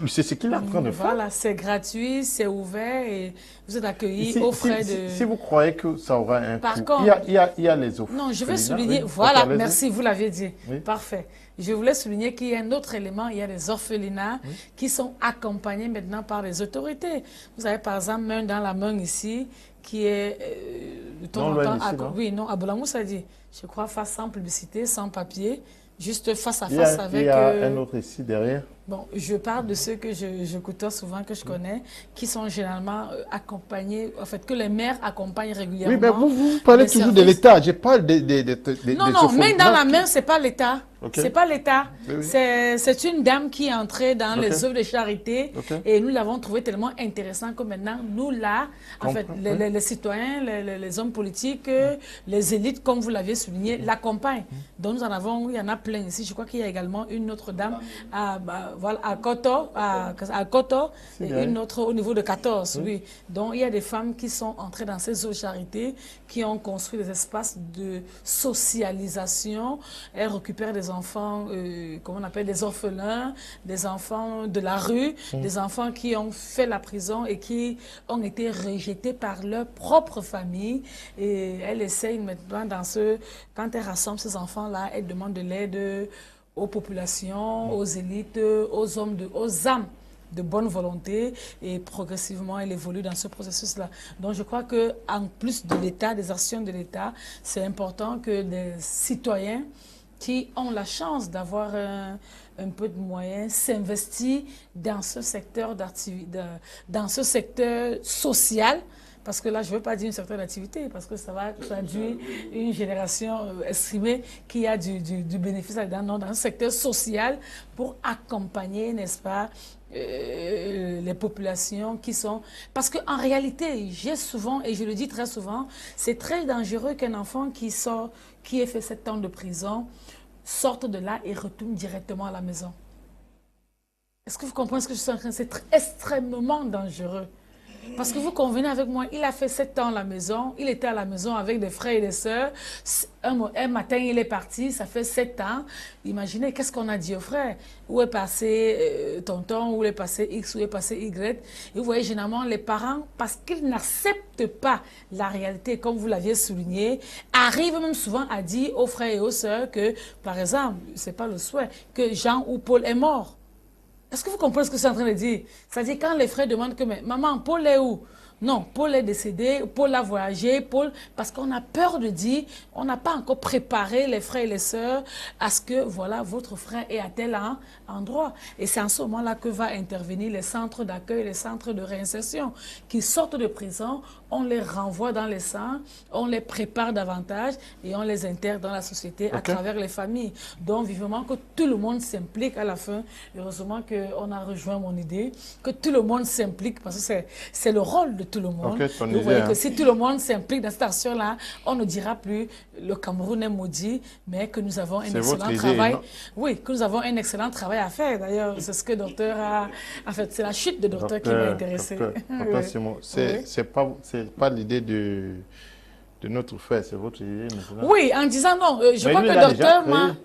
C'est ce qu'il est en train de faire. Voilà, c'est gratuit, c'est ouvert et vous êtes accueillis aux frais de... Si vous croyez que ça aura un Par coût, contre, il y a les offres. Non, je vais souligner, oui. voilà, Okay, merci, vous l'aviez dit. Oui. Parfait. Je voulais souligner qu'il y a un autre élément, il y a des orphelinats qui sont accompagnés maintenant par les autorités. Vous avez par exemple Main dans la main ici, qui est de temps en temps... Oui, non, à Bolamoussadi, je crois, face sans publicité, sans papier, juste face à face avec... Il y a un autre ici derrière. Bon, je parle de ceux que je côtoie souvent, que je connais, qui sont généralement accompagnés, en fait, que les maires accompagnent régulièrement. Oui, mais vous parlez toujours de l'État. Je parle des Non, Main dans la main, ce n'est pas l'État. Okay. C'est pas l'État. Oui. C'est une dame qui est entrée dans les œuvres de charité et nous l'avons trouvé tellement intéressant que maintenant, nous là, en fait, les citoyens, les hommes politiques, les élites, comme vous l'aviez souligné, l'accompagnent. Donc nous en avons, il y en a plein ici. Je crois qu'il y a également une autre dame à Koto et une autre au niveau de 14. Oui. Donc il y a des femmes qui sont entrées dans ces œuvres de charité, qui ont construit des espaces de socialisation. Elles récupèrent des enfants, comment on appelle, des orphelins, des enfants de la rue, des enfants qui ont fait la prison et qui ont été rejetés par leur propre famille. Et elle essaye maintenant, quand elle rassemble ces enfants-là, elle demande de l'aide aux populations, aux élites, aux âmes de bonne volonté, et progressivement elle évolue dans ce processus-là. Donc je crois qu'en plus de l'État, des actions de l'État, c'est important que des citoyens qui ont la chance d'avoir un peu de moyens s'investissent dans ce secteur dans ce secteur social. Parce que là, je ne veux pas dire une certaine activité, parce que ça va traduire une génération estimée qui a du bénéfice dans un secteur social pour accompagner, n'est-ce pas, les populations qui sont... Parce qu'en réalité, j'ai souvent, et je le dis très souvent, c'est très dangereux qu'un enfant qui ait fait 7 ans de prison sorte de là et retourne directement à la maison. Est-ce que vous comprenez ce que je suis en train de dire? C'est extrêmement dangereux. Parce que vous convenez avec moi, il a fait 7 ans à la maison, il était à la maison avec des frères et des sœurs. Un matin, il est parti, ça fait 7 ans. Imaginez, qu'est-ce qu'on a dit aux frères? Où est passé tonton, où est passé X, où est passé Y? Et vous voyez, généralement, les parents, parce qu'ils n'acceptent pas la réalité, comme vous l'aviez souligné, arrivent même souvent à dire aux frères et aux sœurs que, par exemple, ce n'est pas le souhait, que Jean ou Paul est mort. Est-ce que vous comprenez ce que je suis en train de dire? C'est-à-dire quand les frères demandent que, mais maman, Paul est où? Non, Paul est décédé, Paul a voyagé, parce qu'on a peur de dire, on n'a pas encore préparé les frères et les sœurs à ce que, voilà, votre frère est à tel endroit. Et c'est en ce moment-là que va intervenir les centres d'accueil, les centres de réinsertion, qui sortent de prison, on les renvoie dans les centres, on les prépare davantage et on les intègre dans la société à travers les familles. Donc, vivement que tout le monde s'implique à la fin. Heureusement qu'on a rejoint mon idée, que tout le monde s'implique, parce que c'est le rôle de tout le monde. Vous voyez que si tout le monde s'implique dans cette action-là, on ne dira plus le Cameroun est maudit, mais que nous avons un excellent travail. Oui, que nous avons un excellent travail à faire. D'ailleurs, c'est ce que le docteur a... En fait, c'est la chute de docteur qui m'a intéressé. Docteur Simo, c'est pas l'idée de notre frère, c'est votre idée maintenant. Oui, en disant non, je crois que le docteur m'a...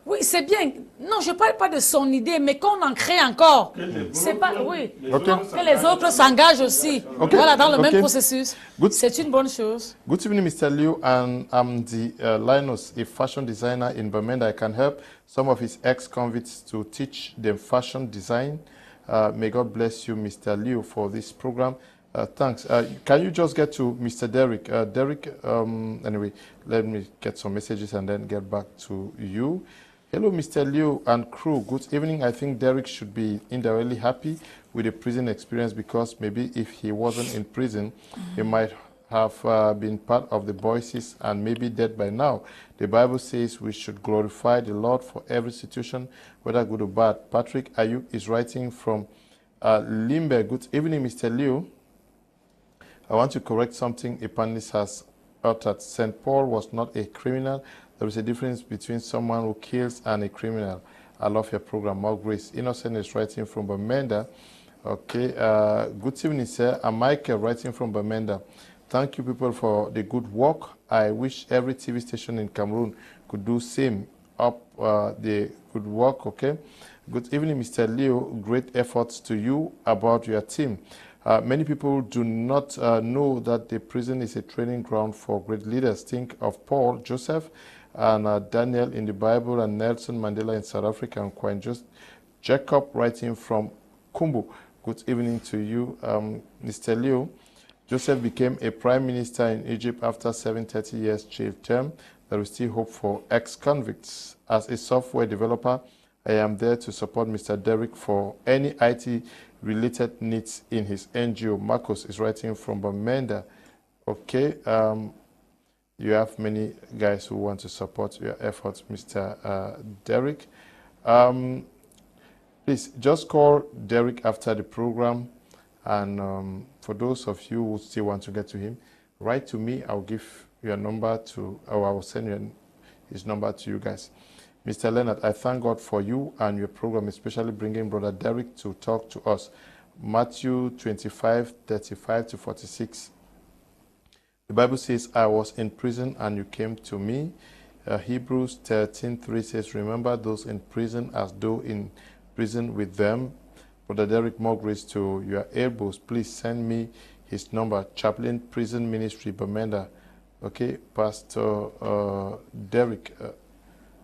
Oui, c'est bien. Non, je ne parle pas de son idée, mais qu'on en crée encore. C'est pas... Oui. Que les autres s'engagent aussi. Voilà, dans le même processus. C'est une bonne chose. Good evening, Mr. Liu. I'm the Linus, a fashion designer in Bamenda. I can help some of his ex-convicts to teach them fashion design. May God bless you, Mr. Liu, for this program. Thanks. Can you just get to Mr. Derrick? Derrick, anyway, let me get some messages and then get back to you. Hello, Mr. Liu and crew. Good evening. I think Derrick should be indirectly happy with the prison experience because maybe if he wasn't in prison, he might have been part of the voices and may be dead by now. The Bible says we should glorify the Lord for every situation, whether good or bad. Patrick Ayuk is writing from Limbe. Good evening, Mr. Liu. I want to correct something a panelist has uttered. St. Paul was not a criminal. There is a difference between someone who kills and a criminal. I love your program. More grace. Innocent is writing from Bamenda. Okay. Good evening, sir. I'm Michael writing from Bamenda. Thank you, people, for the good work. I wish every TV station in Cameroon could do same up the good work. Okay. Good evening, Mr. Leo. Great efforts to you about your team. Many people do not know that the prison is a training ground for great leaders. Think of Paul, Joseph, and Daniel in the Bible, and Nelson Mandela in South Africa, and Queen Jacob writing from Kumbu. Good evening to you, Mr. Leo. Joseph became a prime minister in Egypt after 30 years jail term. There is still hope for ex-convicts. As a software developer, I am there to support Mr. Derrick for any IT-related needs in his NGO. Marcos is writing from Bamenda. Okay, you have many guys who want to support your efforts, Mr. Derrick. Please just call Derrick after the program, and for those of you who still want to get to him, write to me. I'll give your number to, or I will send his number to you guys. Mr. Leonard, I thank God for you and your program, especially bringing Brother Derrick to talk to us. Matthew 25:35-46. The Bible says, I was in prison and you came to me. Hebrews 13:3 says, remember those in prison as though in prison with them. Brother Derrick, more grace to your elbows. Please send me his number. Chaplain Prison Ministry, Bamenda. Okay, Pastor Derrick.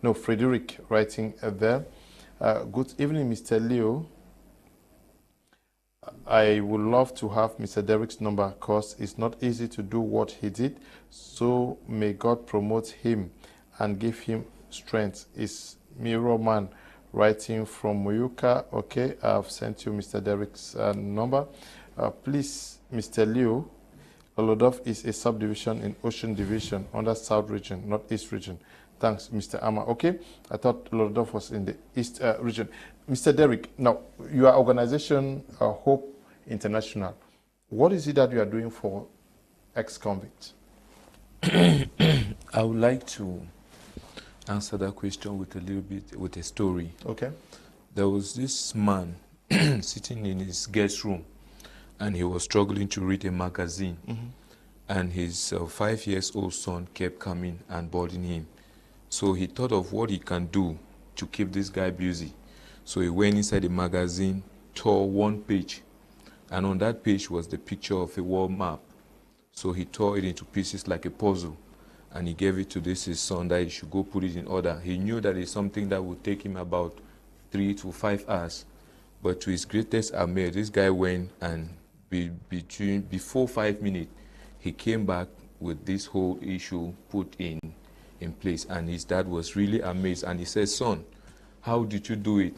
No, Frederick writing there. Good evening, Mr. Leo. I would love to have Mr. Derrick's number because it's not easy to do what he did. So may God promote him and give him strength. It's Miro Man writing from Muyuka. Okay, I've sent you Mr. Derrick's number. Please, Mr. Leo, Olodov is a subdivision in Ocean Division under South Region, not East Region. Thanks, Mr. Ama. Okay, I thought Lodov was in the East region. Mr. Derrick, now, your organization, Hope International, what is it that you are doing for ex-convicts? I would like to answer that question with a little bit, with a story. Okay. There was this man sitting in his guest room, and he was struggling to read a magazine. And his 5-year-old son kept coming and bothering him. So he thought of what he can do to keep this guy busy. So he went inside the magazine, tore one page, and on that page was the picture of a world map. So he tore it into pieces like a puzzle, and he gave it to his son that he should go put it in order. He knew that it's something that would take him about 3 to 5 hours. But to his greatest amazement, this guy went, and before 5 minutes, he came back with this whole issue put in place, and his dad was really amazed, and he said, son, how did you do it?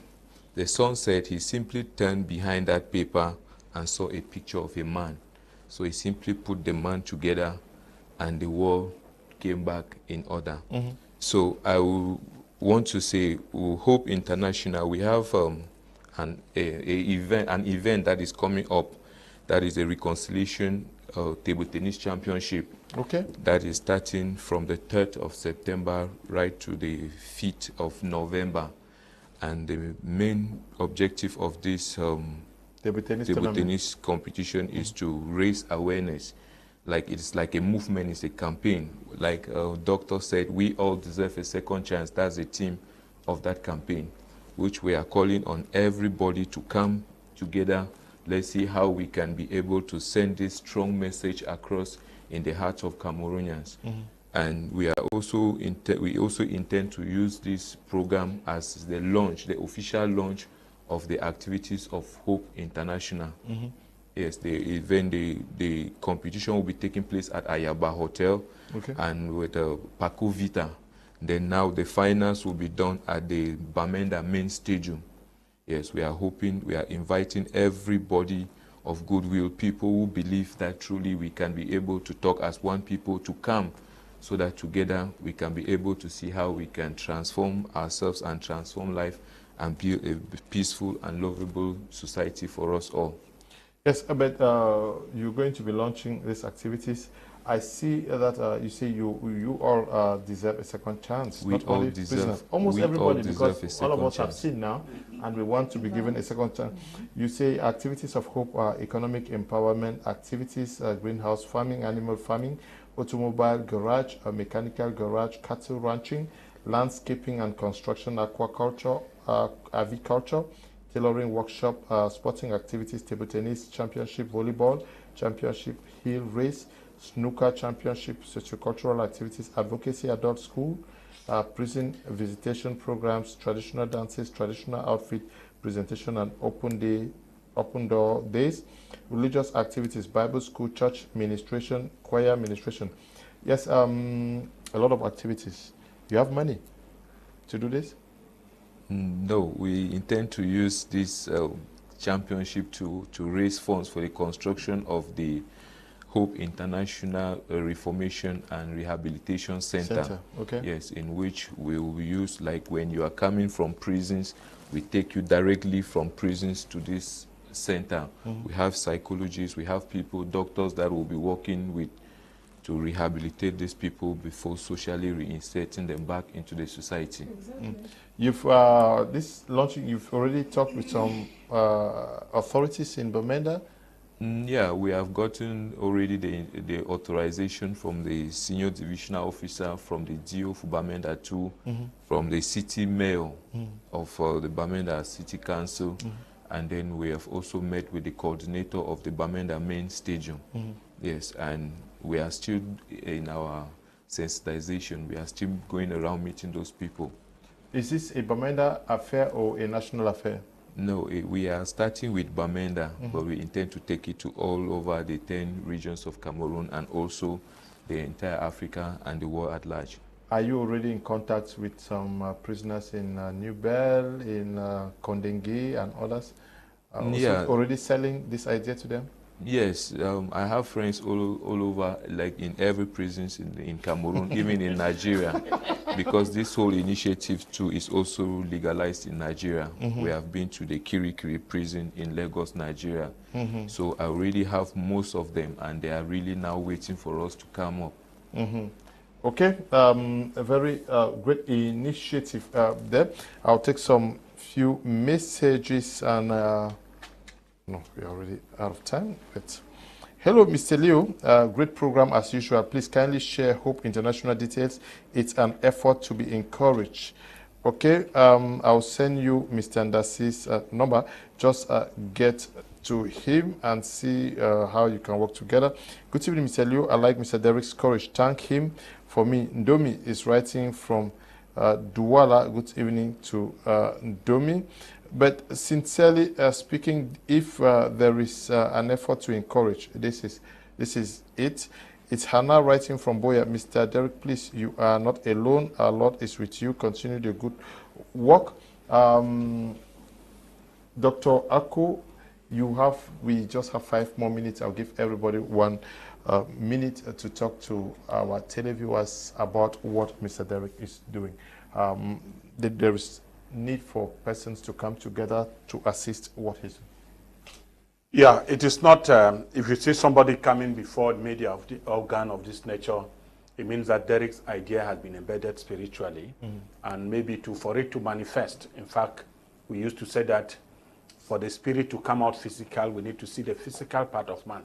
The son said he simply turned behind that paper and saw a picture of a man. So he simply put the man together, and the world came back in order. So I want to say, Hope International, we have an event that is coming up, that is a reconciliation table tennis championship. Okay. That is starting from the 3rd of September right to the 5th of November. And the main objective of this table tennis competition is to raise awareness. Like it's like a movement, it's a campaign. Like doctor said, we all deserve a second chance. That's the theme of that campaign, which we are calling on everybody to come together. Let's see how we can be able to send this strong message across in the hearts of Cameroonians. And we also intend to use this program as the official launch of the activities of Hope International. Yes, the competition will be taking place at Ayaba Hotel, and with Paco Vita. Then now the finals will be done at the Bamenda main stadium. Yes, we are inviting everybody of goodwill, people who believe that truly we can be able to talk as one people to come, so that together we can be able to see how we can transform ourselves and transform life and build a peaceful and lovable society for us all. Yes, but you're going to be launching these activities. I see that you say you all deserve a second chance. We not all only deserve, prisoners, almost we everybody, all because deserve a all of us second have seen now, and we want to be given a second chance. You say activities of hope are economic empowerment, activities, greenhouse farming, animal farming, automobile garage, mechanical garage, cattle ranching, landscaping and construction, aquaculture, aviculture, tailoring workshop, sporting activities, table tennis, championship, volleyball, championship, hill race, snooker championship, sociocultural activities, advocacy, adult school, prison visitation programs, traditional dances, traditional outfit presentation and open door days, religious activities, Bible school, church ministration, choir ministration. Yes, a lot of activities. You have money to do this? No, we intend to use this championship to raise funds for the construction of the Hope International Reformation and Rehabilitation Center. Okay. Yes, in which we will use, like when you are coming from prisons, we take you directly from prisons to this center. We have psychologists, we have people, doctors that will be working with to rehabilitate these people before socially reinserting them back into the society. Exactly. You've this launching. You've already talked with some authorities in Bamenda. Yeah, we have gotten already the authorization from the senior divisional officer, from the DO for Bamenda 2, from the city mayor of the Bamenda City Council, and then we have also met with the coordinator of the Bamenda main stadium. Yes, and we are still in our sensitization. We are still going around meeting those people. Is this a Bamenda affair or a national affair? No, we are starting with Bamenda, but we intend to take it to all over the 10 regions of Cameroon and also the entire Africa and the world at large. Are you already in contact with some prisoners in New Bell, in Ngongeh and others? Yeah. Already selling this idea to them? Yes, I have friends all over, like in every prison in Cameroon, even in Nigeria, because this whole initiative too is also legalized in Nigeria. We have been to the Kirikiri prison in Lagos, Nigeria. So I already have most of them, and they are really now waiting for us to come up. Okay, a very great initiative there. I'll take some few messages and no, we're already out of time. But hello, Mr. Leo. Great program as usual. Please kindly share Hope International details. It's an effort to be encouraged. Okay, I'll send you Mr. Ndansi's number. Just get to him and see how you can work together. Good evening, Mr. Leo. I like Mr. Derrick's courage. Thank him for me. Ndomi is writing from Douala. Good evening to Ndomi. But sincerely speaking, if there is an effort to encourage, this is it. It's Hannah writing from Boya. Mr. Derrick, please, you are not alone. Our Lord is with you. Continue the good work. Dr. Ako, we just have 5 more minutes. I'll give everybody 1 minute to talk to our televiewers about what Mr. Derrick is doing. There is need for persons to come together to assist what he's doing. Yeah, it is not, if you see somebody coming before the media of the organ of this nature, it means that Derrick's idea has been embedded spiritually, and maybe for it to manifest. In fact, we used to say that for the spirit to come out physical, we need to see the physical part of man.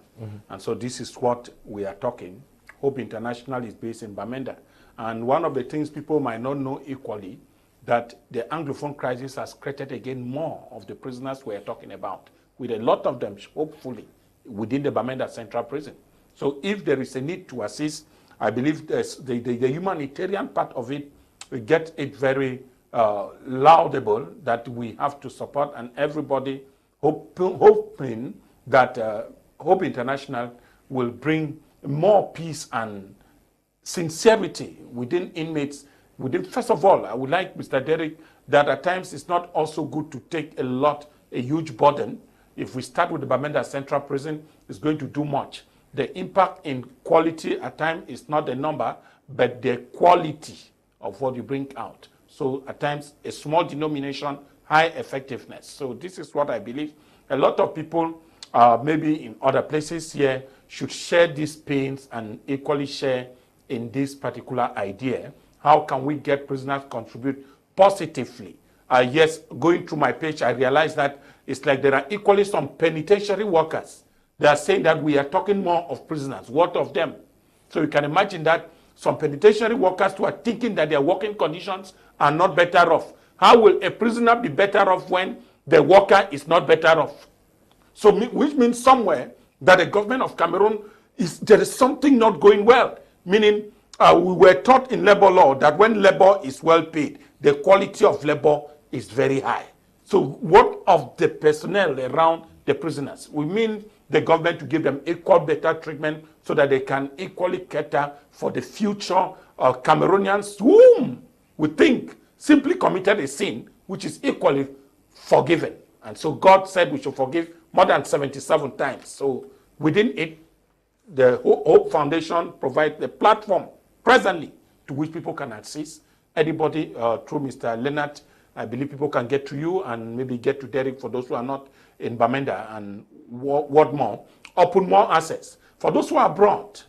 And so this is what we are talking. Hope International is based in Bamenda. And one of the things people might not know equally, that the Anglophone crisis has created again more of the prisoners we are talking about, with a lot of them, hopefully, within the Bamenda Central Prison. So if there is a need to assist, I believe the humanitarian part of it, we get it very laudable that we have to support, and everybody hoping that Hope International will bring more peace and sincerity within inmates. First of all, I would like Mr. Derrick that at times it's not also good to take a huge burden. if we start with the Bamenda Central Prison, is going to do much. The impact in quality at times is not the number, but the quality of what you bring out. So at times, a small denomination, high effectiveness. So this is what I believe. A lot of people, maybe in other places here, should share these pains and equally share in this particular idea. How can we get prisoners contribute positively? Yes, going through my page, I realized that it's like there are equally some penitentiary workers. They are saying that we are talking more of prisoners. What of them? So you can imagine that some penitentiary workers who are thinking that their working conditions are not better off. How will a prisoner be better off when the worker is not better off? So, which means somewhere that the government of Cameroon, there is something not going well. Meaning, we were taught in labor law that when labor is well paid, the quality of labor is very high. So what of the personnel around the prisoners? We mean the government to give them equal better treatment so that they can equally cater for the future Cameroonians whom we think simply committed a sin which is equally forgiven. And so God said we should forgive more than 77 times. So within it, the Hope Foundation provides the platform presently to which people can access. Anybody through Mr. Leonard, I believe people can get to you and maybe get to Derrick for those who are not in Bamenda, and what more, open more access. For those who are abroad,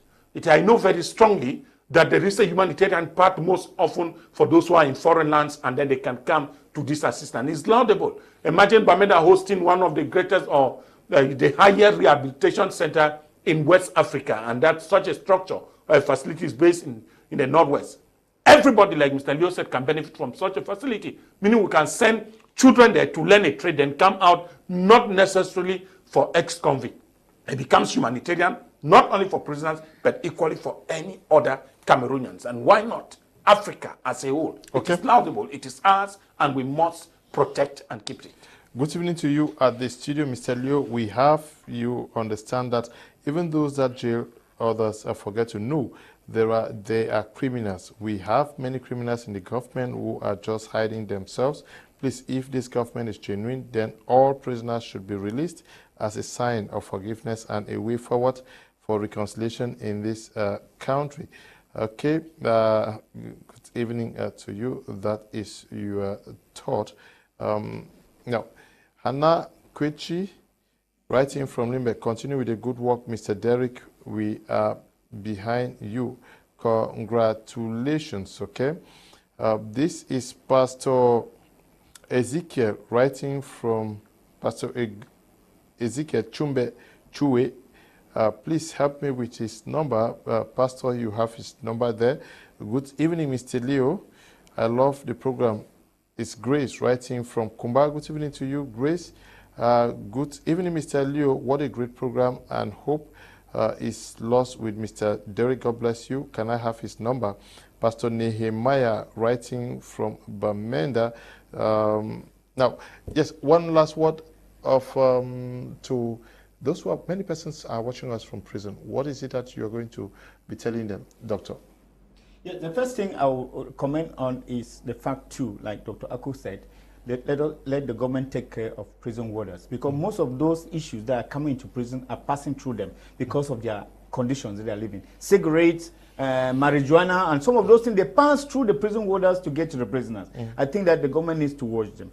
I know very strongly that there is a humanitarian part most often for those who are in foreign lands, and then they can come to this assistance. It's laudable. Imagine Bamenda hosting one of the greatest or the highest rehabilitation center in West Africa, and that such a structure or facility is based in the Northwest. Everybody, like Mr. Leo said, can benefit from such a facility, meaning we can send children there to learn a trade and come out not necessarily for ex-convict. It becomes humanitarian, not only for prisoners, but equally for any other Cameroonians. And why not Africa as a whole? Okay. It is laudable, it is ours, and we must protect and keep it. Good evening to you at the studio, Mr. Leo. We have you understand that even those that jail others forget to know, they are criminals. We have many criminals in the government who are just hiding themselves. Please, if this government is genuine, then all prisoners should be released as a sign of forgiveness and a way forward for reconciliation in this country. Okay, good evening to you. That is your thought. Now, Hannah Kwechi, writing from Limbe, continue with the good work, Mr. Derrick. We are behind you. Congratulations, okay? This is Pastor Ezekiel, writing from Pastor Ezekiel Chumbe Chue. Please help me with his number. Pastor, you have his number there. Good evening, Mr. Leo. I love the program. It's Grace, writing from Kumba. Good evening to you, Grace. Good evening, Mr. Leo. What a great program, and hope is lost with Mr. Derrick. God bless you. Can I have his number? Pastor Nehemiah, writing from Bamenda. Now, yes, one last word of to those who are, many persons are watching us from prison. What is it that you're going to be telling them, Doctor? Yeah, the first thing I will comment on is the fact too, like Dr. Aku said, let the government take care of prison warders, because most of those issues that are coming into prison are passing through them because of their conditions that they are living. Cigarettes, marijuana, and some of those things, they pass through the prison warders to get to the prisoners. I think that the government needs to watch them.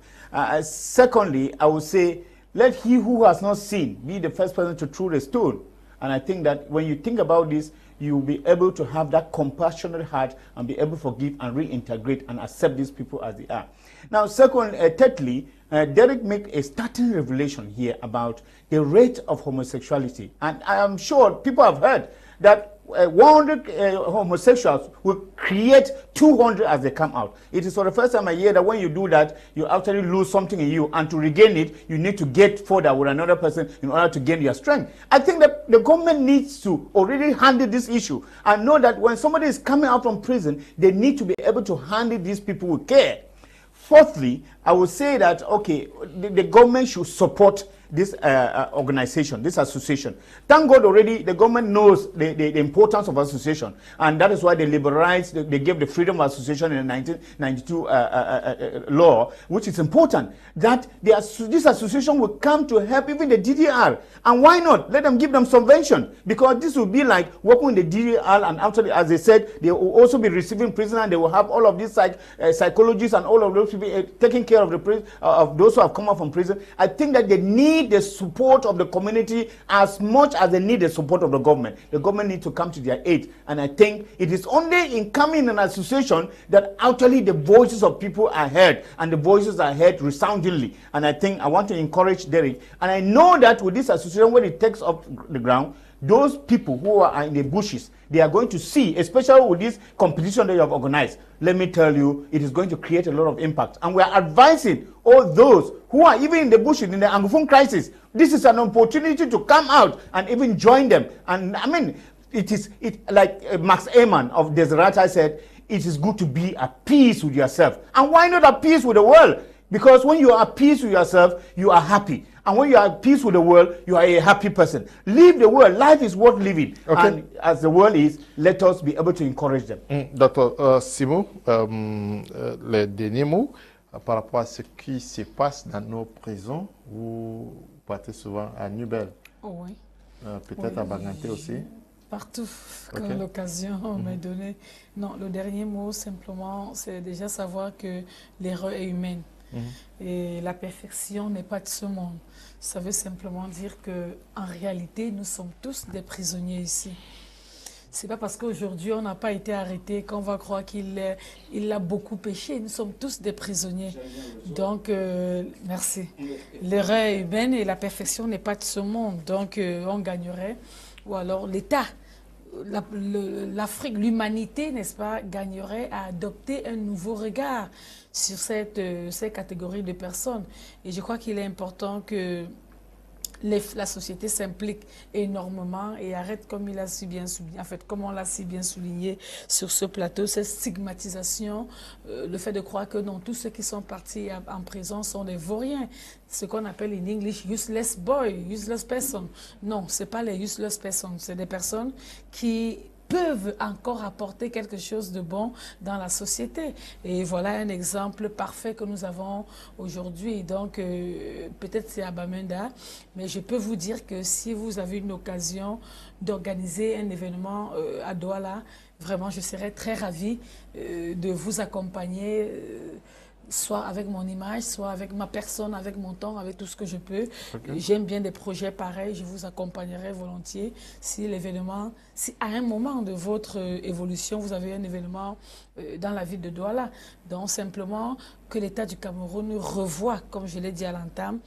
Secondly, I would say, let he who has not seen be the first person to throw the stone. And I think that when you think about this, you will be able to have that compassionate heart and be able to forgive and reintegrate and accept these people as they are. Now, thirdly, Derrick made a startling revelation here about the rate of homosexuality. And I am sure people have heard that 100 homosexuals will create 200 as they come out. It is for the first time I hear that when you do that, you actually lose something in you, and to regain it, you need to get further with another person in order to gain your strength. I think that the government needs to already handle this issue and know that when somebody is coming out from prison, they need to be able to handle these people with care. Fourthly, I would say that, okay, the government should support this organization, this association. Thank God already the government knows the importance of association, and that is why they liberalized, they gave the freedom of association in the 1992 law, which is important, that this association will come to help even the DDR. And why not? Let them give them subvention, because this will be like working with the DDR, and actually, as they said, they will also be receiving prisoners, and they will have all of these psychologists and all of those people taking care of of those who have come out from prison. I think that they need the support of the community as much as they need the support of the government. The government needs to come to their aid, and I think it is only in coming an association that actually the voices of people are heard, and the voices are heard resoundingly. And I think I want to encourage Derrick, and I know that with this association, when it takes up the ground, those people who are in the bushes, they are going to see, especially with this competition that you have organized. Let me tell you, it is going to create a lot of impact. And we are advising all those who are even in the bushes, in the Anglophone crisis. This is an opportunity to come out and even join them. And I mean, like Max Ehrman of Desirata said, it is good to be at peace with yourself. And why not at peace with the world? Because when you are at peace with yourself, you are happy. And when you are at peace with the world, you are a happy person. Leave the world. Life is worth living. Okay. And as the world is, let us be able to encourage them. Dr. Simo, le dernier mot par rapport à ce qui se passe dans nos prisons. Vous partez souvent à Nubel. Oh, oui. Peut-être à Banganté aussi. Partout, quand l'occasion m'est donnée. Non, le dernier mot, simplement, c'est déjà savoir que l'erreur est humaine. Et la perfection n'est pas de ce monde. Ça veut simplement dire qu'en réalité, nous sommes tous des prisonniers ici. Ce n'est pas parce qu'aujourd'hui, on n'a pas été arrêté qu'on va croire qu'il a beaucoup péché. Nous sommes tous des prisonniers. Donc, merci. L'erreur est humaine et la perfection n'est pas de ce monde. Donc, on gagnerait. Ou alors l'État, l'Afrique, l'humanité, n'est-ce pas, gagnerait à adopter un nouveau regard sur ces catégories de personnes. Et je crois qu'il est important que la société s'implique énormément et arrête, comme il a si bien souligné, en fait, comme on l'a si bien souligné sur ce plateau, cette stigmatisation, le fait de croire que non, tous ceux qui sont partis en prison sont des vauriens, ce qu'on appelle en English useless boy, useless person. Non, ce n'est pas les useless persons, c'est des personnes qui peuvent encore apporter quelque chose de bon dans la société. Et voilà un exemple parfait que nous avons aujourd'hui. Donc, peut-être c'est à Bamenda, mais je peux vous dire que si vous avez une occasion d'organiser un événement à Douala, vraiment, je serais très ravie de vous accompagner soit avec mon image, soit avec ma personne, avec mon temps, avec tout ce que je peux. Okay. J'aime bien des projets pareils, je vous accompagnerai volontiers. Si l'événement, si à un moment de votre évolution, vous avez un événement dans la ville de Douala, donc simplement que l'État du Cameroun revoie, comme je l'ai dit à l'entame,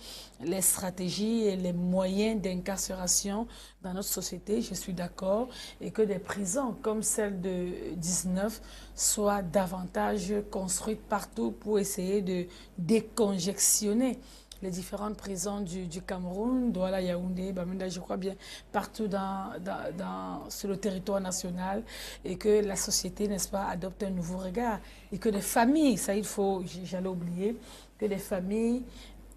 les stratégies et les moyens d'incarcération dans notre société, je suis d'accord, et que des prisons comme celle de 19 soient davantage construites partout pour essayer de décongestionner les différentes prisons du Cameroun, Douala, Yaoundé, Bamenda, je crois bien, partout sur le territoire national, et que la société, n'est-ce pas, adopte un nouveau regard, et que les familles, ça il faut, j'allais oublier, que les familles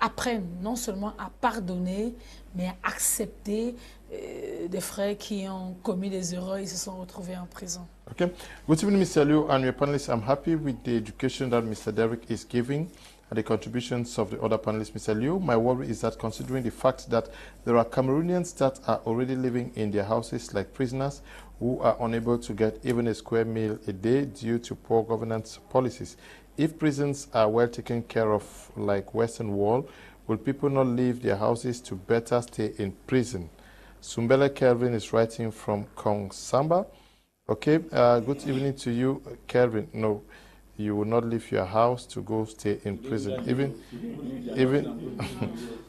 apprennent non seulement à pardonner, mais à accepter des frères qui ont commis des erreurs et se sont retrouvés en prison. Okay. Good evening, Mr. Liu and your panelists. I'm happy with the education that Mr. Derrick is giving and the contributions of the other panelists. Mr. Liu, my worry is that considering the fact that there are Cameroonians that are already living in their houses like prisoners who are unable to get even a square meal a day due to poor governance policies. If prisons are well taken care of like Western Wall, will people not leave their houses to better stay in prison? Sumbele Kelvin is writing from Kong Samba. Okay, good evening to you, Kelvin. No, you will not leave your house to go stay in prison. Even,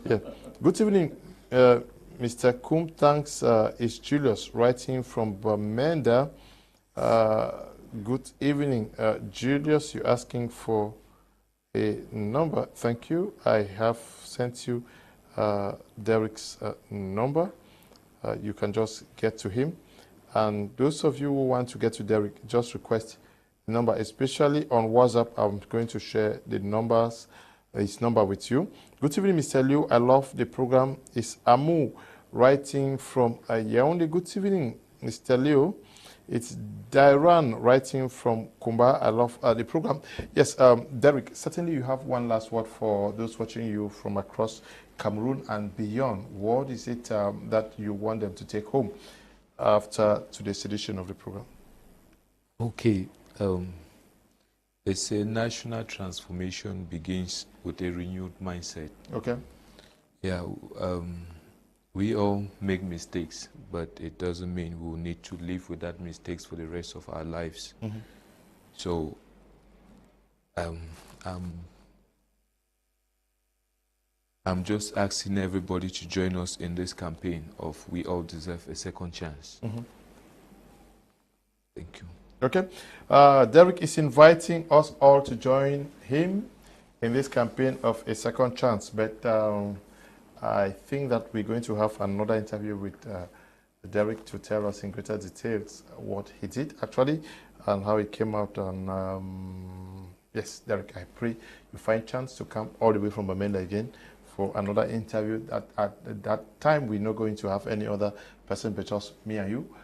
yeah. Good evening, Mr. Kum. Thanks, it's Julius writing from Bamenda. Good evening, Julius. You're asking for a number. Thank you. I have sent you Derrick's number. You can just get to him. And those of you who want to get to Derrick, just request the number, especially on WhatsApp. I'm going to share the numbers his number with you. Good evening, Mr. Liu. I love the program. It's Amu writing from Yaoundé. Good evening, Mr. Liu. It's Dairan writing from Kumba. I love the program. Yes, Derrick, certainly you have one last word for those watching you from across Cameroon and beyond. What is it that you want them to take home after today's edition of the program? Okay. They say national transformation begins with a renewed mindset. Okay. Yeah, we all make mistakes, but it doesn't mean we'll need to live with that mistakes for the rest of our lives. Mm-hmm. So, I'm just asking everybody to join us in this campaign of We All Deserve a Second Chance. Mm-hmm. Thank you. Okay. Derrick is inviting us all to join him in this campaign of a second chance. But I think that we're going to have another interview with Derrick to tell us in greater details what he did actually and how it came out. And yes, Derrick, I pray you find chance to come all the way from Bamenda again for another interview. At that time, we're not going to have any other person but just me and you.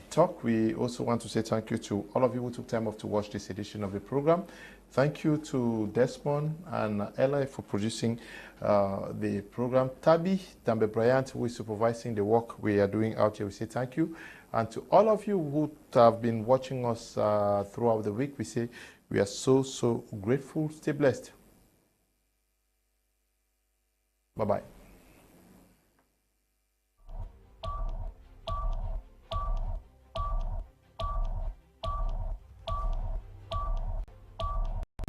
Talk. We also want to say thank you to all of you who took time off to watch this edition of the program. Thank you to Desmond and Eli for producing the program. Tabi Dambe Bryant, who is supervising the work we are doing out here, we say thank you. And to all of you who have been watching us throughout the week, we say we are so grateful. Stay blessed. Bye-bye.